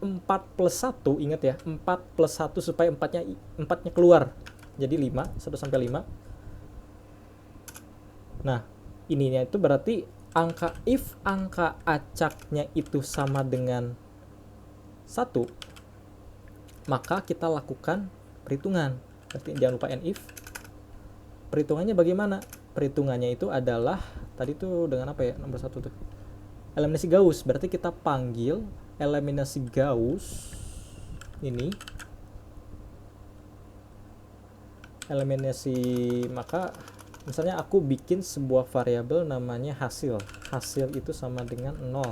4 plus 1, ingat ya, 4 plus 1 supaya 4-nya keluar. Jadi 5, 1 sampai 5. Nah, ininya itu berarti if angka acaknya itu sama dengan 1, maka kita lakukan perhitungan. Berarti jangan lupa if. Perhitungannya bagaimana? Perhitungannya itu adalah, tadi tuh dengan apa ya, nomor 1 tuh, eliminasi Gauss. Berarti kita panggil eliminasi Gauss ini, eliminasi, maka misalnya aku bikin sebuah variabel namanya hasil itu sama dengan 0.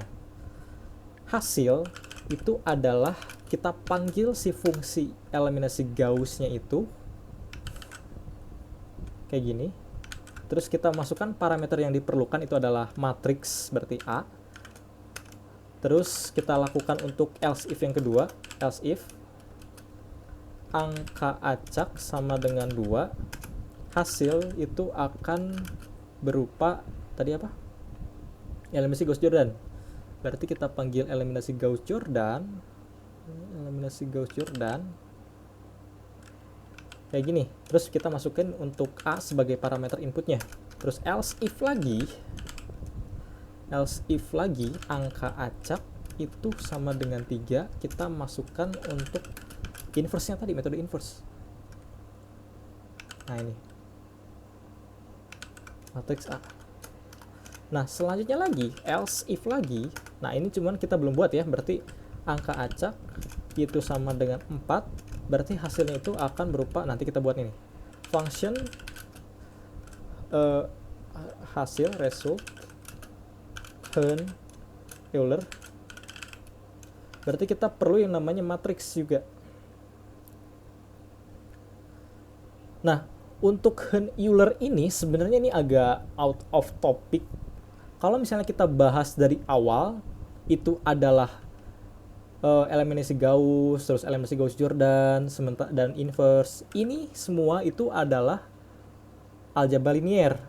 Hasil itu adalah kita panggil si fungsi eliminasi Gauss-nya itu kayak gini, terus kita masukkan parameter yang diperlukan itu adalah matriks, berarti A. Terus kita lakukan untuk else if yang kedua, else if angka acak sama dengan 2, hasil itu akan berupa tadi apa? Eliminasi Gauss-Jordan. Berarti kita panggil eliminasi Gauss-Jordan, kayak gini. Terus kita masukin untuk A sebagai parameter inputnya. Terus else if lagi angka acak itu sama dengan 3, kita masukkan untuk inverse-nya tadi, metode inverse. Nah, ini matriks A. Nah, selanjutnya lagi else if lagi. Nah, ini cuman kita belum buat ya, berarti angka acak itu sama dengan 4, berarti hasilnya itu akan berupa, nanti kita buat ini, function hasil result Hahn Euler. Berarti kita perlu yang namanya matriks juga. Nah, untuk Hahn Euler ini sebenarnya ini agak out of topic. Kalau misalnya kita bahas dari awal, itu adalah eliminasi Gauss, terus eliminasi Gauss-Jordan, dan inverse. Ini semua itu adalah aljabar linier.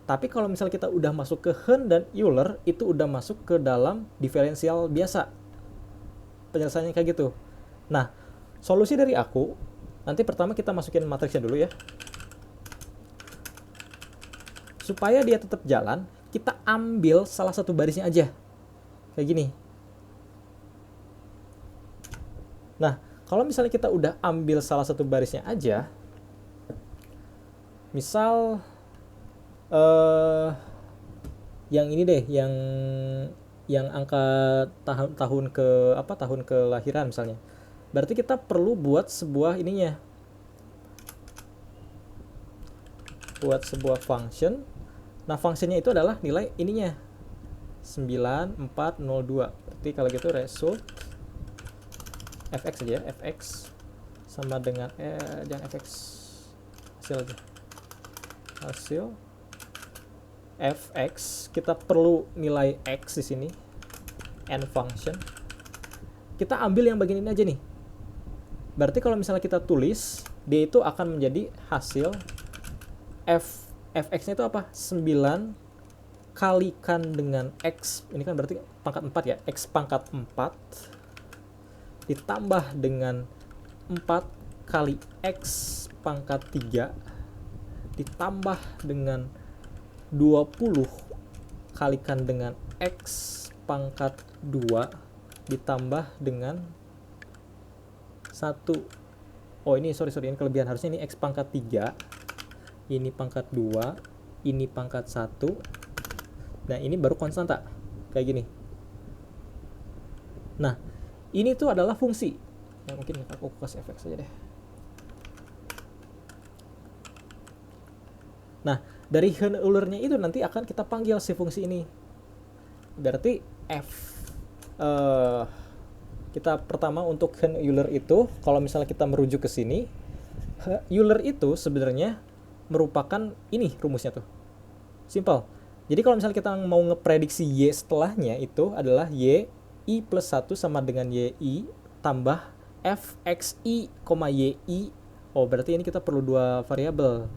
Tapi kalau misalnya kita udah masuk ke Hahn dan Euler, itu udah masuk ke dalam diferensial biasa. Penyelesaiannya kayak gitu. Nah, solusi dari aku, nanti pertama kita masukin matriksnya dulu ya. Supaya dia tetap jalan, kita ambil salah satu barisnya aja. kayak gini. Nah, kalau misalnya kita udah ambil salah satu barisnya aja, misal yang ini deh, yang angka tahun kelahiran misalnya. Berarti kita perlu buat sebuah ininya. Buat sebuah function. Nah, functionnya itu adalah nilai ininya. 9402. Berarti kalau gitu result fx aja, fx sama dengan jangan fx, hasil aja. Hasil fx, kita perlu nilai x di sini. N function. Kita ambil yang bagian ini aja nih. Berarti kalau misalnya kita tulis, dia itu akan menjadi hasil fx-nya itu apa? 9 kalikan dengan x. Ini kan berarti pangkat 4 ya. X pangkat 4 ditambah dengan 4 kali x pangkat 3 ditambah dengan 20 kalikan dengan x pangkat 2 ditambah dengan 1. Oh, ini sorry, ini kelebihan. Harusnya ini x pangkat 3, ini pangkat 2, ini pangkat 1. Nah, ini baru konstanta kayak gini. Nah, ini tuh adalah fungsi. Ya, mungkin aku kasih efek saja deh. Nah, dari Euler-nya itu nanti akan kita panggil si fungsi ini. Berarti kita pertama untuk Euler itu, kalau misalnya kita merujuk ke sini, Euler itu sebenarnya merupakan ini rumusnya tuh. Simple. Jadi kalau misalnya kita mau ngeprediksi Y setelahnya itu adalah Y I plus 1 sama dengan YI tambah fxi, yi. Oh, berarti ini kita perlu dua variabel.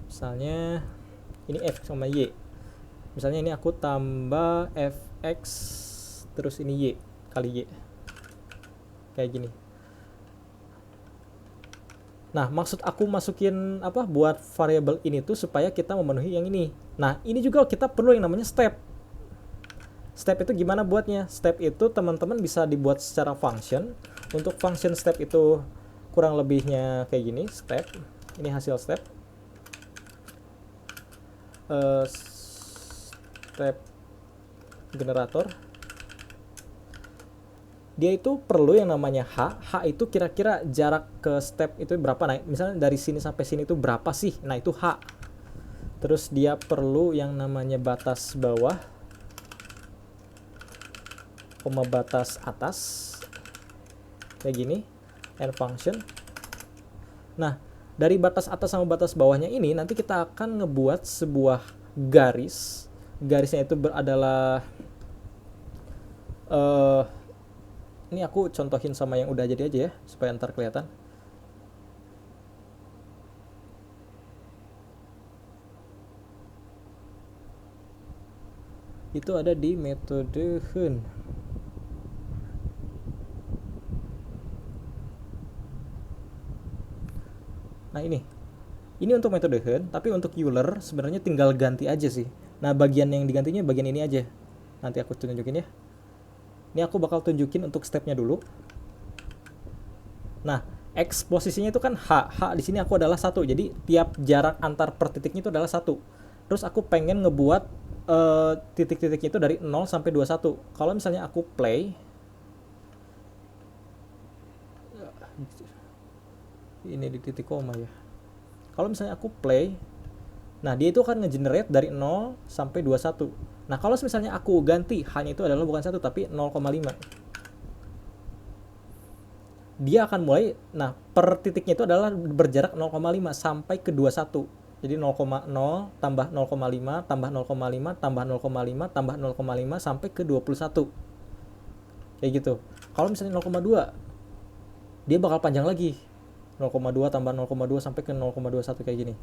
Misalnya ini f sama y. Misalnya ini aku tambah fx terus ini y kali y. Kayak gini. Nah, maksud aku masukin apa buat variabel ini tuh supaya kita memenuhi yang ini. Nah, ini juga kita perlu yang namanya step. Step itu gimana buatnya? Step itu teman-teman bisa dibuat secara function. Untuk function step itu kurang lebihnya kayak gini, step. Ini hasil step. Step generator. Dia itu perlu yang namanya H. H itu kira-kira jarak ke step itu berapa? Nah, misalnya dari sini sampai sini itu berapa sih? Nah, itu H. Terus dia perlu yang namanya batas bawah, koma batas atas, kayak gini, n function. Nah, dari batas atas sama batas bawahnya ini nanti kita akan ngebuat sebuah garis. Garisnya itu adalah ini aku contohin sama yang udah jadi aja ya, supaya ntar kelihatan. Itu ada di metode Hun. Nah, ini untuk metode Hun, tapi untuk Euler sebenarnya tinggal ganti aja sih. Nah, bagian yang digantinya bagian ini aja. Nanti aku tunjukin ya. Ini aku bakal tunjukin untuk stepnya dulu. Nah, X posisinya itu kan H. H di sini aku adalah 1. Jadi tiap jarak antar per titiknya itu adalah 1. Terus aku pengen ngebuat titik-titiknya itu dari 0 sampai 21. Kalau misalnya aku play, ini di titik koma ya. Kalau misalnya aku play, nah dia itu akan ngegenerate dari 0 sampai 21. Nah, kalau misalnya aku ganti hanya itu adalah bukan 1 tapi 0,5. Dia akan mulai, nah per titiknya itu adalah berjarak 0,5 sampai ke 21. Jadi 0,0 tambah 0,5 tambah 0,5 tambah 0,5 tambah 0,5 sampai ke 21. Kayak gitu. Kalau misalnya 0,2, dia bakal panjang lagi. 0,2 tambah 0,2 sampai ke 0,21 kayak gini.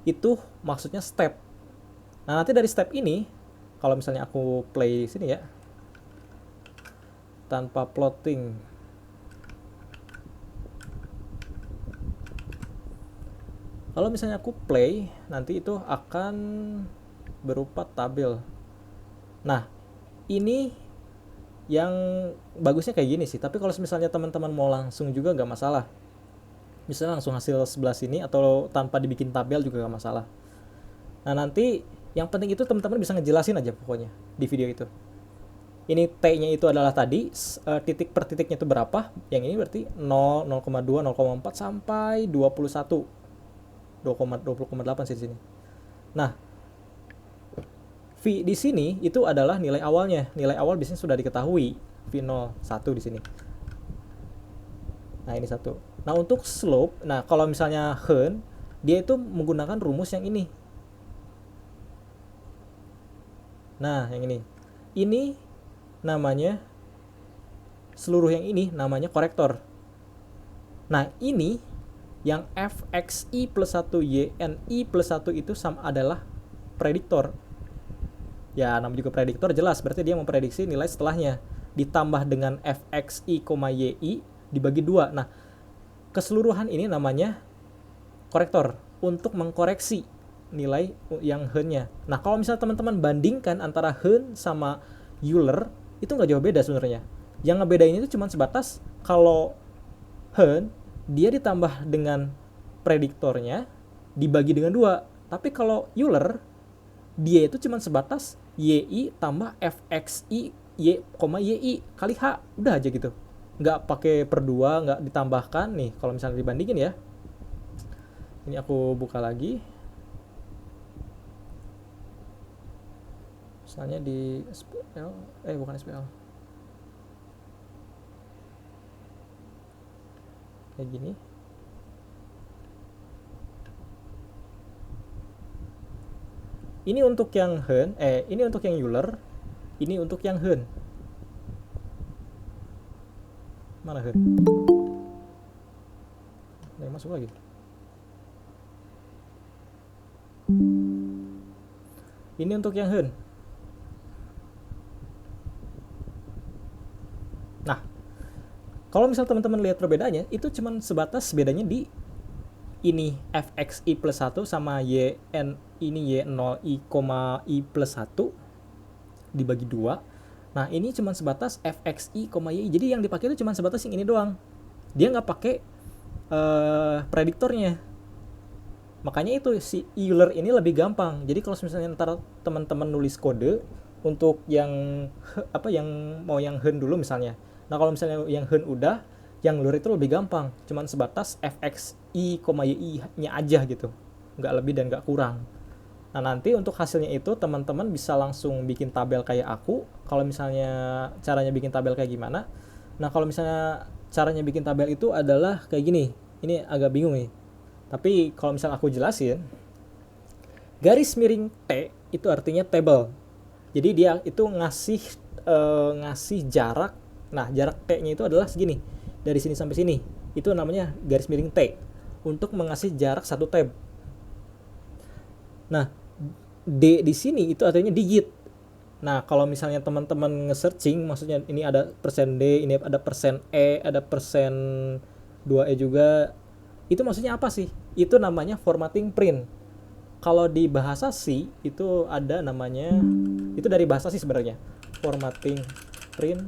Itu maksudnya step. Nah, nanti dari step ini, kalau misalnya aku play sini ya, tanpa plotting, kalau misalnya aku play, nanti itu akan berupa tabel. Nah, ini yang bagusnya kayak gini sih, tapi kalau misalnya teman-teman mau langsung juga nggak masalah, misalnya langsung hasil sebelah sini atau tanpa dibikin tabel juga nggak masalah. Nah nanti yang penting itu teman-teman bisa ngejelasin aja pokoknya di video itu. Ini T-nya itu adalah tadi titik per titiknya itu berapa, yang ini berarti 0, 0,2, 0,4 sampai 21, 20,8 sih di sini. Nah, V di sini itu adalah nilai awalnya. Nilai awal biasanya sudah diketahui. V0, 1 di sini. Nah, ini 1. Nah, untuk slope, nah kalau misalnya Hen, dia itu menggunakan rumus yang ini. Nah, yang ini. Ini namanya, seluruh yang ini namanya korektor. Nah, ini yang fxi plus 1 yni plus 1 itu sama adalah prediktor. Ya, namanya juga prediktor, jelas berarti dia memprediksi nilai setelahnya. Ditambah dengan fxi, yi dibagi 2. Nah, keseluruhan ini namanya korektor untuk mengkoreksi nilai yang Hen-nya. Nah, kalau misalnya teman-teman bandingkan antara Hen sama Euler, itu nggak jauh beda sebenarnya. Yang ngebedain itu cuma sebatas kalau Hen, dia ditambah dengan prediktornya dibagi dengan 2. Tapi kalau Euler, dia itu cuma sebatas yi tambah fxi yi kali h, udah aja gitu, nggak pakai per 2, nggak ditambahkan. Nih kalau misalnya dibandingin ya, ini aku buka lagi, misalnya di SPL, bukan SPL, kayak gini. Ini untuk yang Hen, ini untuk yang Euler, ini untuk yang Hen. Mana Hen? Nah, masuk lagi. Ini untuk yang Hen. Nah, kalau misal teman-teman lihat perbedaannya, itu cuma sebatas bedanya di ini fxi plus 1 sama yn ini y0 i plus 1 dibagi 2. Nah, ini cuma sebatas fxi, yi. Jadi yang dipakai itu cuma sebatas yang ini doang. Dia nggak pakai prediktornya. Makanya itu si Euler ini lebih gampang. Jadi kalau misalnya ntar teman-teman nulis kode untuk yang yang mau yang Hen dulu misalnya. Nah, kalau misalnya yang Hen udah, yang Euler itu lebih gampang. Cuman sebatas fxi, yi-nya aja gitu. Nggak lebih dan nggak kurang. Nah, nanti untuk hasilnya itu teman-teman bisa langsung bikin tabel kayak aku. Kalau misalnya caranya bikin tabel kayak gimana? Nah, kalau misalnya caranya bikin tabel itu adalah kayak gini. Ini agak bingung nih. Tapi kalau misalnya aku jelasin, garis miring T itu artinya table. Jadi dia itu ngasih jarak. Nah, jarak T-nya itu adalah segini. Dari sini sampai sini. Itu namanya garis miring T. Untuk mengasih jarak satu tab. Nah, D di sini itu artinya digit. Nah, kalau misalnya teman-teman nge-searching, maksudnya ini ada persen D, ini ada persen E, ada persen 2E juga. Itu maksudnya apa sih? Itu namanya formatting print. Kalau di bahasa C, itu ada namanya, itu dari bahasa C sebenarnya. Formatting print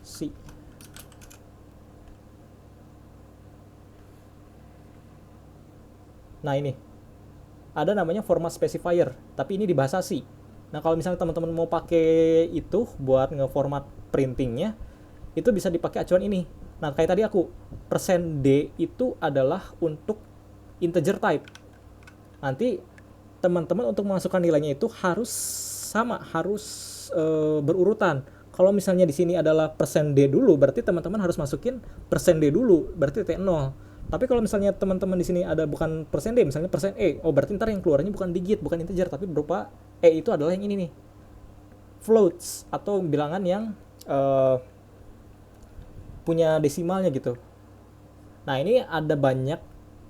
C. Nah, ini ada namanya format specifier, tapi ini di bahasa C. Nah, kalau misalnya teman-teman mau pakai itu buat ngeformat printingnya, itu bisa dipakai acuan ini. Nah, kayak tadi aku, persen %D itu adalah untuk integer type. Nanti teman-teman untuk memasukkan nilainya itu harus sama, harus berurutan. Kalau misalnya di sini adalah persen %D dulu, berarti teman-teman harus masukin persen %D dulu, berarti T0. Tapi kalau misalnya teman-teman di sini ada bukan persen %D, misalnya persen %E, oh berarti ntar yang keluarnya bukan digit, bukan integer, tapi berupa E, itu adalah yang ini nih, floats atau bilangan yang punya desimalnya gitu. Nah, ini ada banyak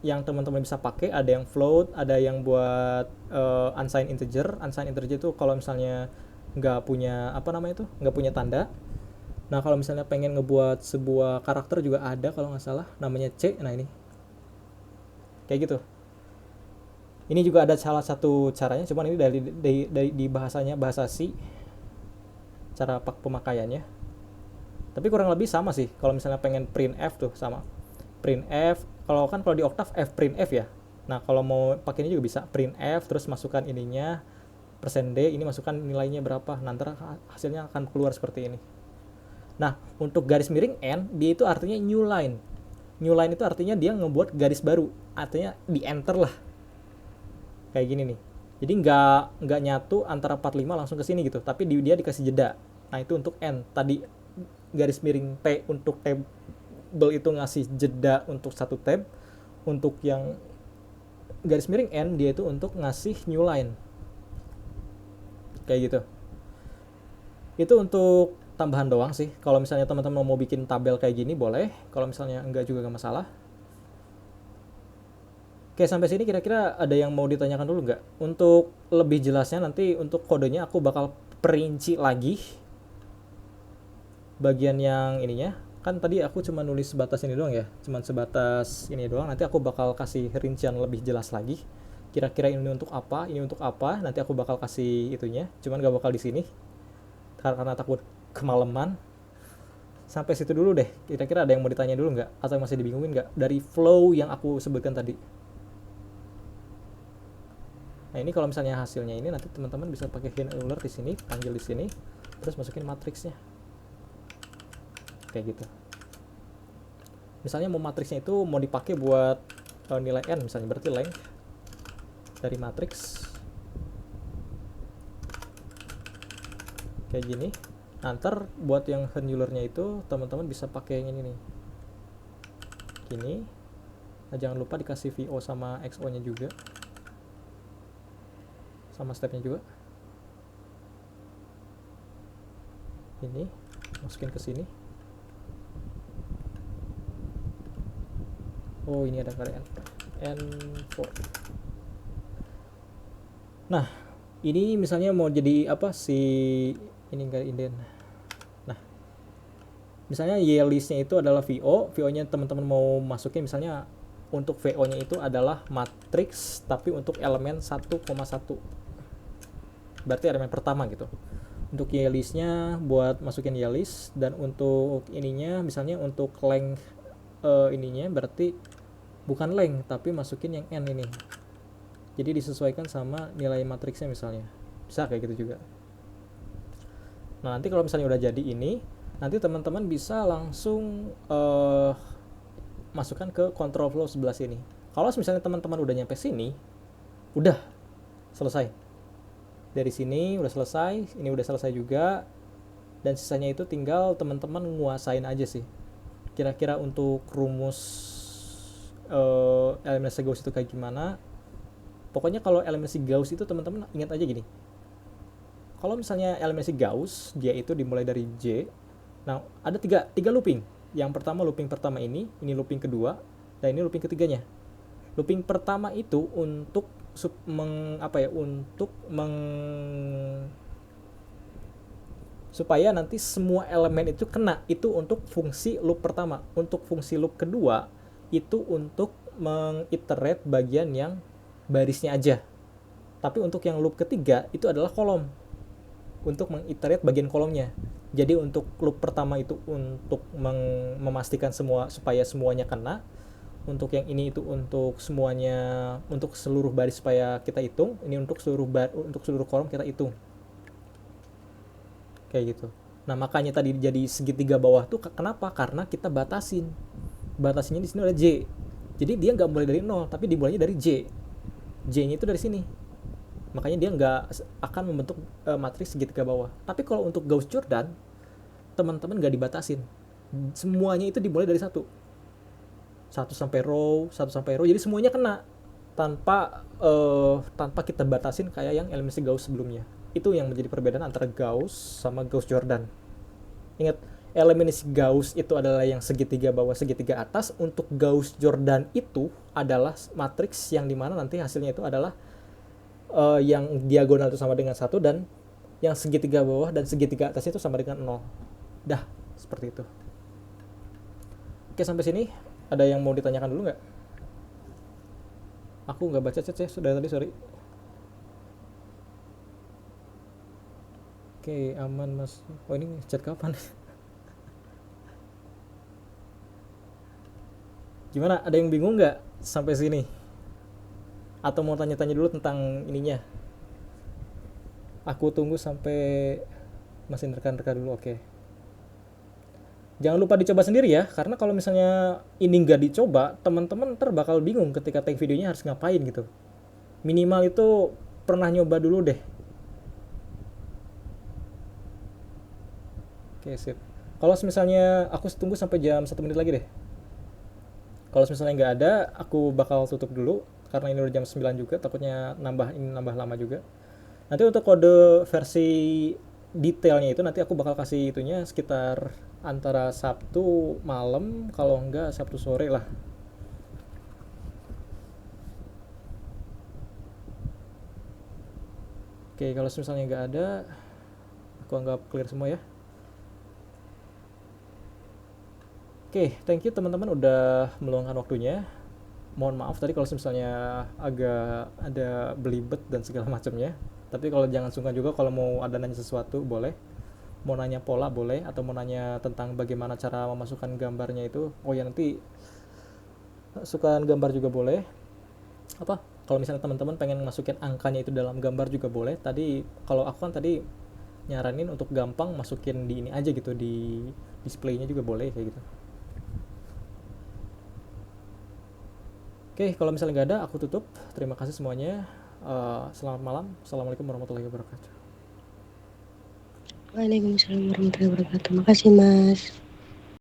yang teman-teman bisa pakai, ada yang float, ada yang buat unsigned integer. Unsigned integer itu kalau misalnya nggak punya nggak punya tanda. Nah, kalau misalnya pengen ngebuat sebuah karakter juga ada kalau nggak salah, namanya C. Nah, ini kayak gitu. Ini juga ada salah satu caranya, cuman ini dari bahasanya, bahasa C. cara pemakaiannya. Tapi kurang lebih sama sih. Kalau misalnya pengen printf tuh sama. Printf, kalau di Octave f printf ya. Nah, kalau mau pakai ini juga bisa printf, terus masukkan ininya %d, ini masukkan nilainya berapa. Nanti hasilnya akan keluar seperti ini. Nah, untuk garis miring n, dia itu artinya new line. New line itu artinya dia ngebuat garis baru. Artinya di enter lah. Kayak gini nih. Jadi nggak nyatu antara 45 langsung ke sini gitu, tapi dia dikasih jeda. Nah, itu untuk n. Tadi garis miring T untuk table itu ngasih jeda untuk satu tab. Untuk yang garis miring N, dia itu untuk ngasih new line. Kayak gitu. Itu untuk tambahan doang sih. Kalau misalnya teman-teman mau bikin tabel kayak gini boleh. Kalau misalnya enggak juga nggak masalah. Oke, sampai sini kira-kira ada yang mau ditanyakan dulu nggak? Untuk lebih jelasnya nanti untuk kodenya aku bakal perinci lagi. Bagian yang ininya, kan tadi aku cuma nulis sebatas ini doang ya, cuma sebatas ini doang. Nanti aku bakal kasih rincian lebih jelas lagi. Kira-kira ini untuk apa, ini untuk apa. Nanti aku bakal kasih itunya, cuman gak bakal di sini karena takut kemalaman. Sampai situ dulu deh. Kira-kira ada yang mau ditanya dulu nggak? Atau masih dibingungin nggak dari flow yang aku sebutkan tadi? Nah, ini kalau misalnya hasilnya ini nanti teman-teman bisa pakai hand ruler di sini, panggil di sini, terus masukin matriksnya. Kayak gitu. Misalnya mau matriksnya itu mau dipakai buat nilai n misalnya, berarti length dari matriks kayak gini. Nanti buat yang handlernya itu teman-teman bisa pakai yang ini nih, gini. Nah, jangan lupa dikasih VO sama XO nya juga, sama stepnya juga. Ini masukin ke sini. Oh, ini ada varian N4. Nah, ini misalnya mau jadi apa si ini enggak inden. Nah, misalnya Y-listnya itu adalah VO, VO-nya teman-teman mau masukin misalnya untuk VO-nya itu adalah matriks tapi untuk elemen 1,1. Berarti elemen pertama gitu. Untuk Y-listnya buat masukin Y-list, dan untuk ininya misalnya untuk length ininya berarti bukan length tapi masukin yang n ini, jadi disesuaikan sama nilai matriksnya misalnya. Bisa kayak gitu juga. Nah, nanti kalau misalnya udah jadi ini, nanti teman-teman bisa langsung masukkan ke control flow sebelah sini. Kalau misalnya teman-teman udah nyampe sini, udah selesai. Dari sini udah selesai, ini udah selesai juga, dan sisanya itu tinggal teman-teman nguasain aja sih. Kira-kira untuk rumus eliminasi Gauss itu kayak gimana. Pokoknya kalau eliminasi Gauss itu teman-teman ingat aja gini. Kalau misalnya eliminasi Gauss, dia itu dimulai dari J. Nah, ada tiga looping. Yang pertama looping pertama ini looping kedua, dan ini looping ketiganya. Looping pertama itu untuk supaya nanti semua elemen itu kena, itu untuk fungsi loop pertama. Untuk fungsi loop kedua itu untuk mengiterate bagian yang barisnya aja. Tapi untuk yang loop ketiga itu adalah kolom, untuk mengiterate bagian kolomnya. Jadi untuk loop pertama itu untuk memastikan supaya semuanya kena. Untuk yang ini itu untuk semuanya, untuk seluruh baris supaya kita hitung. Ini untuk seluruh kolom kita hitung. Kayak gitu. Nah, makanya tadi jadi segitiga bawah tuh kenapa? Karena kita batasinnya di sini ada J. Jadi dia nggak mulai dari 0, tapi dimulainya dari J. J-nya itu dari sini. Makanya dia nggak akan membentuk matriks segitiga bawah. Tapi kalau untuk Gauss-Jordan, teman-teman nggak dibatasin. Semuanya itu dimulai dari 1 sampai row, jadi semuanya kena tanpa kita batasin kayak yang eliminasi Gauss sebelumnya. Itu yang menjadi perbedaan antara Gauss sama Gauss-Jordan. Ingat, eliminasi Gauss itu adalah yang segitiga bawah, segitiga atas. Untuk Gauss-Jordan itu adalah matriks yang dimana nanti hasilnya itu adalah yang diagonal itu sama dengan 1, dan yang segitiga bawah dan segitiga atas itu sama dengan 0. Dah, seperti itu. Oke, sampai sini ada yang mau ditanyakan dulu nggak? Aku nggak baca chat ya, sudah tadi, sorry. Oke, aman Mas. Oh, ini chat kapan? Gimana? Ada yang bingung nggak sampai sini? Atau mau tanya-tanya dulu tentang ininya? Aku tunggu sampai masih rekan-rekan dulu. Oke. Jangan lupa dicoba sendiri ya, karena kalau misalnya ini nggak dicoba, teman-teman ntar bakal bingung ketika take videonya harus ngapain gitu. Minimal itu pernah nyoba dulu deh. Oke, sip. Kalau misalnya aku tunggu sampai jam 1 menit lagi deh. Kalau misalnya nggak ada, aku bakal tutup dulu karena ini udah jam 9 juga, takutnya nambah lama juga. Nanti untuk kode versi detailnya itu nanti aku bakal kasih itunya sekitar antara Sabtu malam kalau enggak Sabtu sore lah. Oke, kalau misalnya nggak ada, aku anggap clear semua ya. Oke, thank you teman-teman udah meluangkan waktunya. Mohon maaf tadi kalau misalnya agak ada belibet dan segala macamnya. Tapi kalau jangan sungkan juga kalau mau ada nanya sesuatu boleh. Mau nanya pola boleh atau mau nanya tentang bagaimana cara memasukkan gambarnya itu. Oh ya nanti sukaan gambar juga boleh. Apa? Kalau misalnya teman-teman pengen masukin angkanya itu dalam gambar juga boleh. Tadi kalau aku kan tadi nyaranin untuk gampang masukin di ini aja gitu di displaynya juga boleh kayak gitu. Oke, kalau misalnya nggak ada, aku tutup. Terima kasih semuanya. Selamat malam. Assalamualaikum warahmatullahi wabarakatuh. Waalaikumsalam warahmatullahi wabarakatuh. Makasih Mas.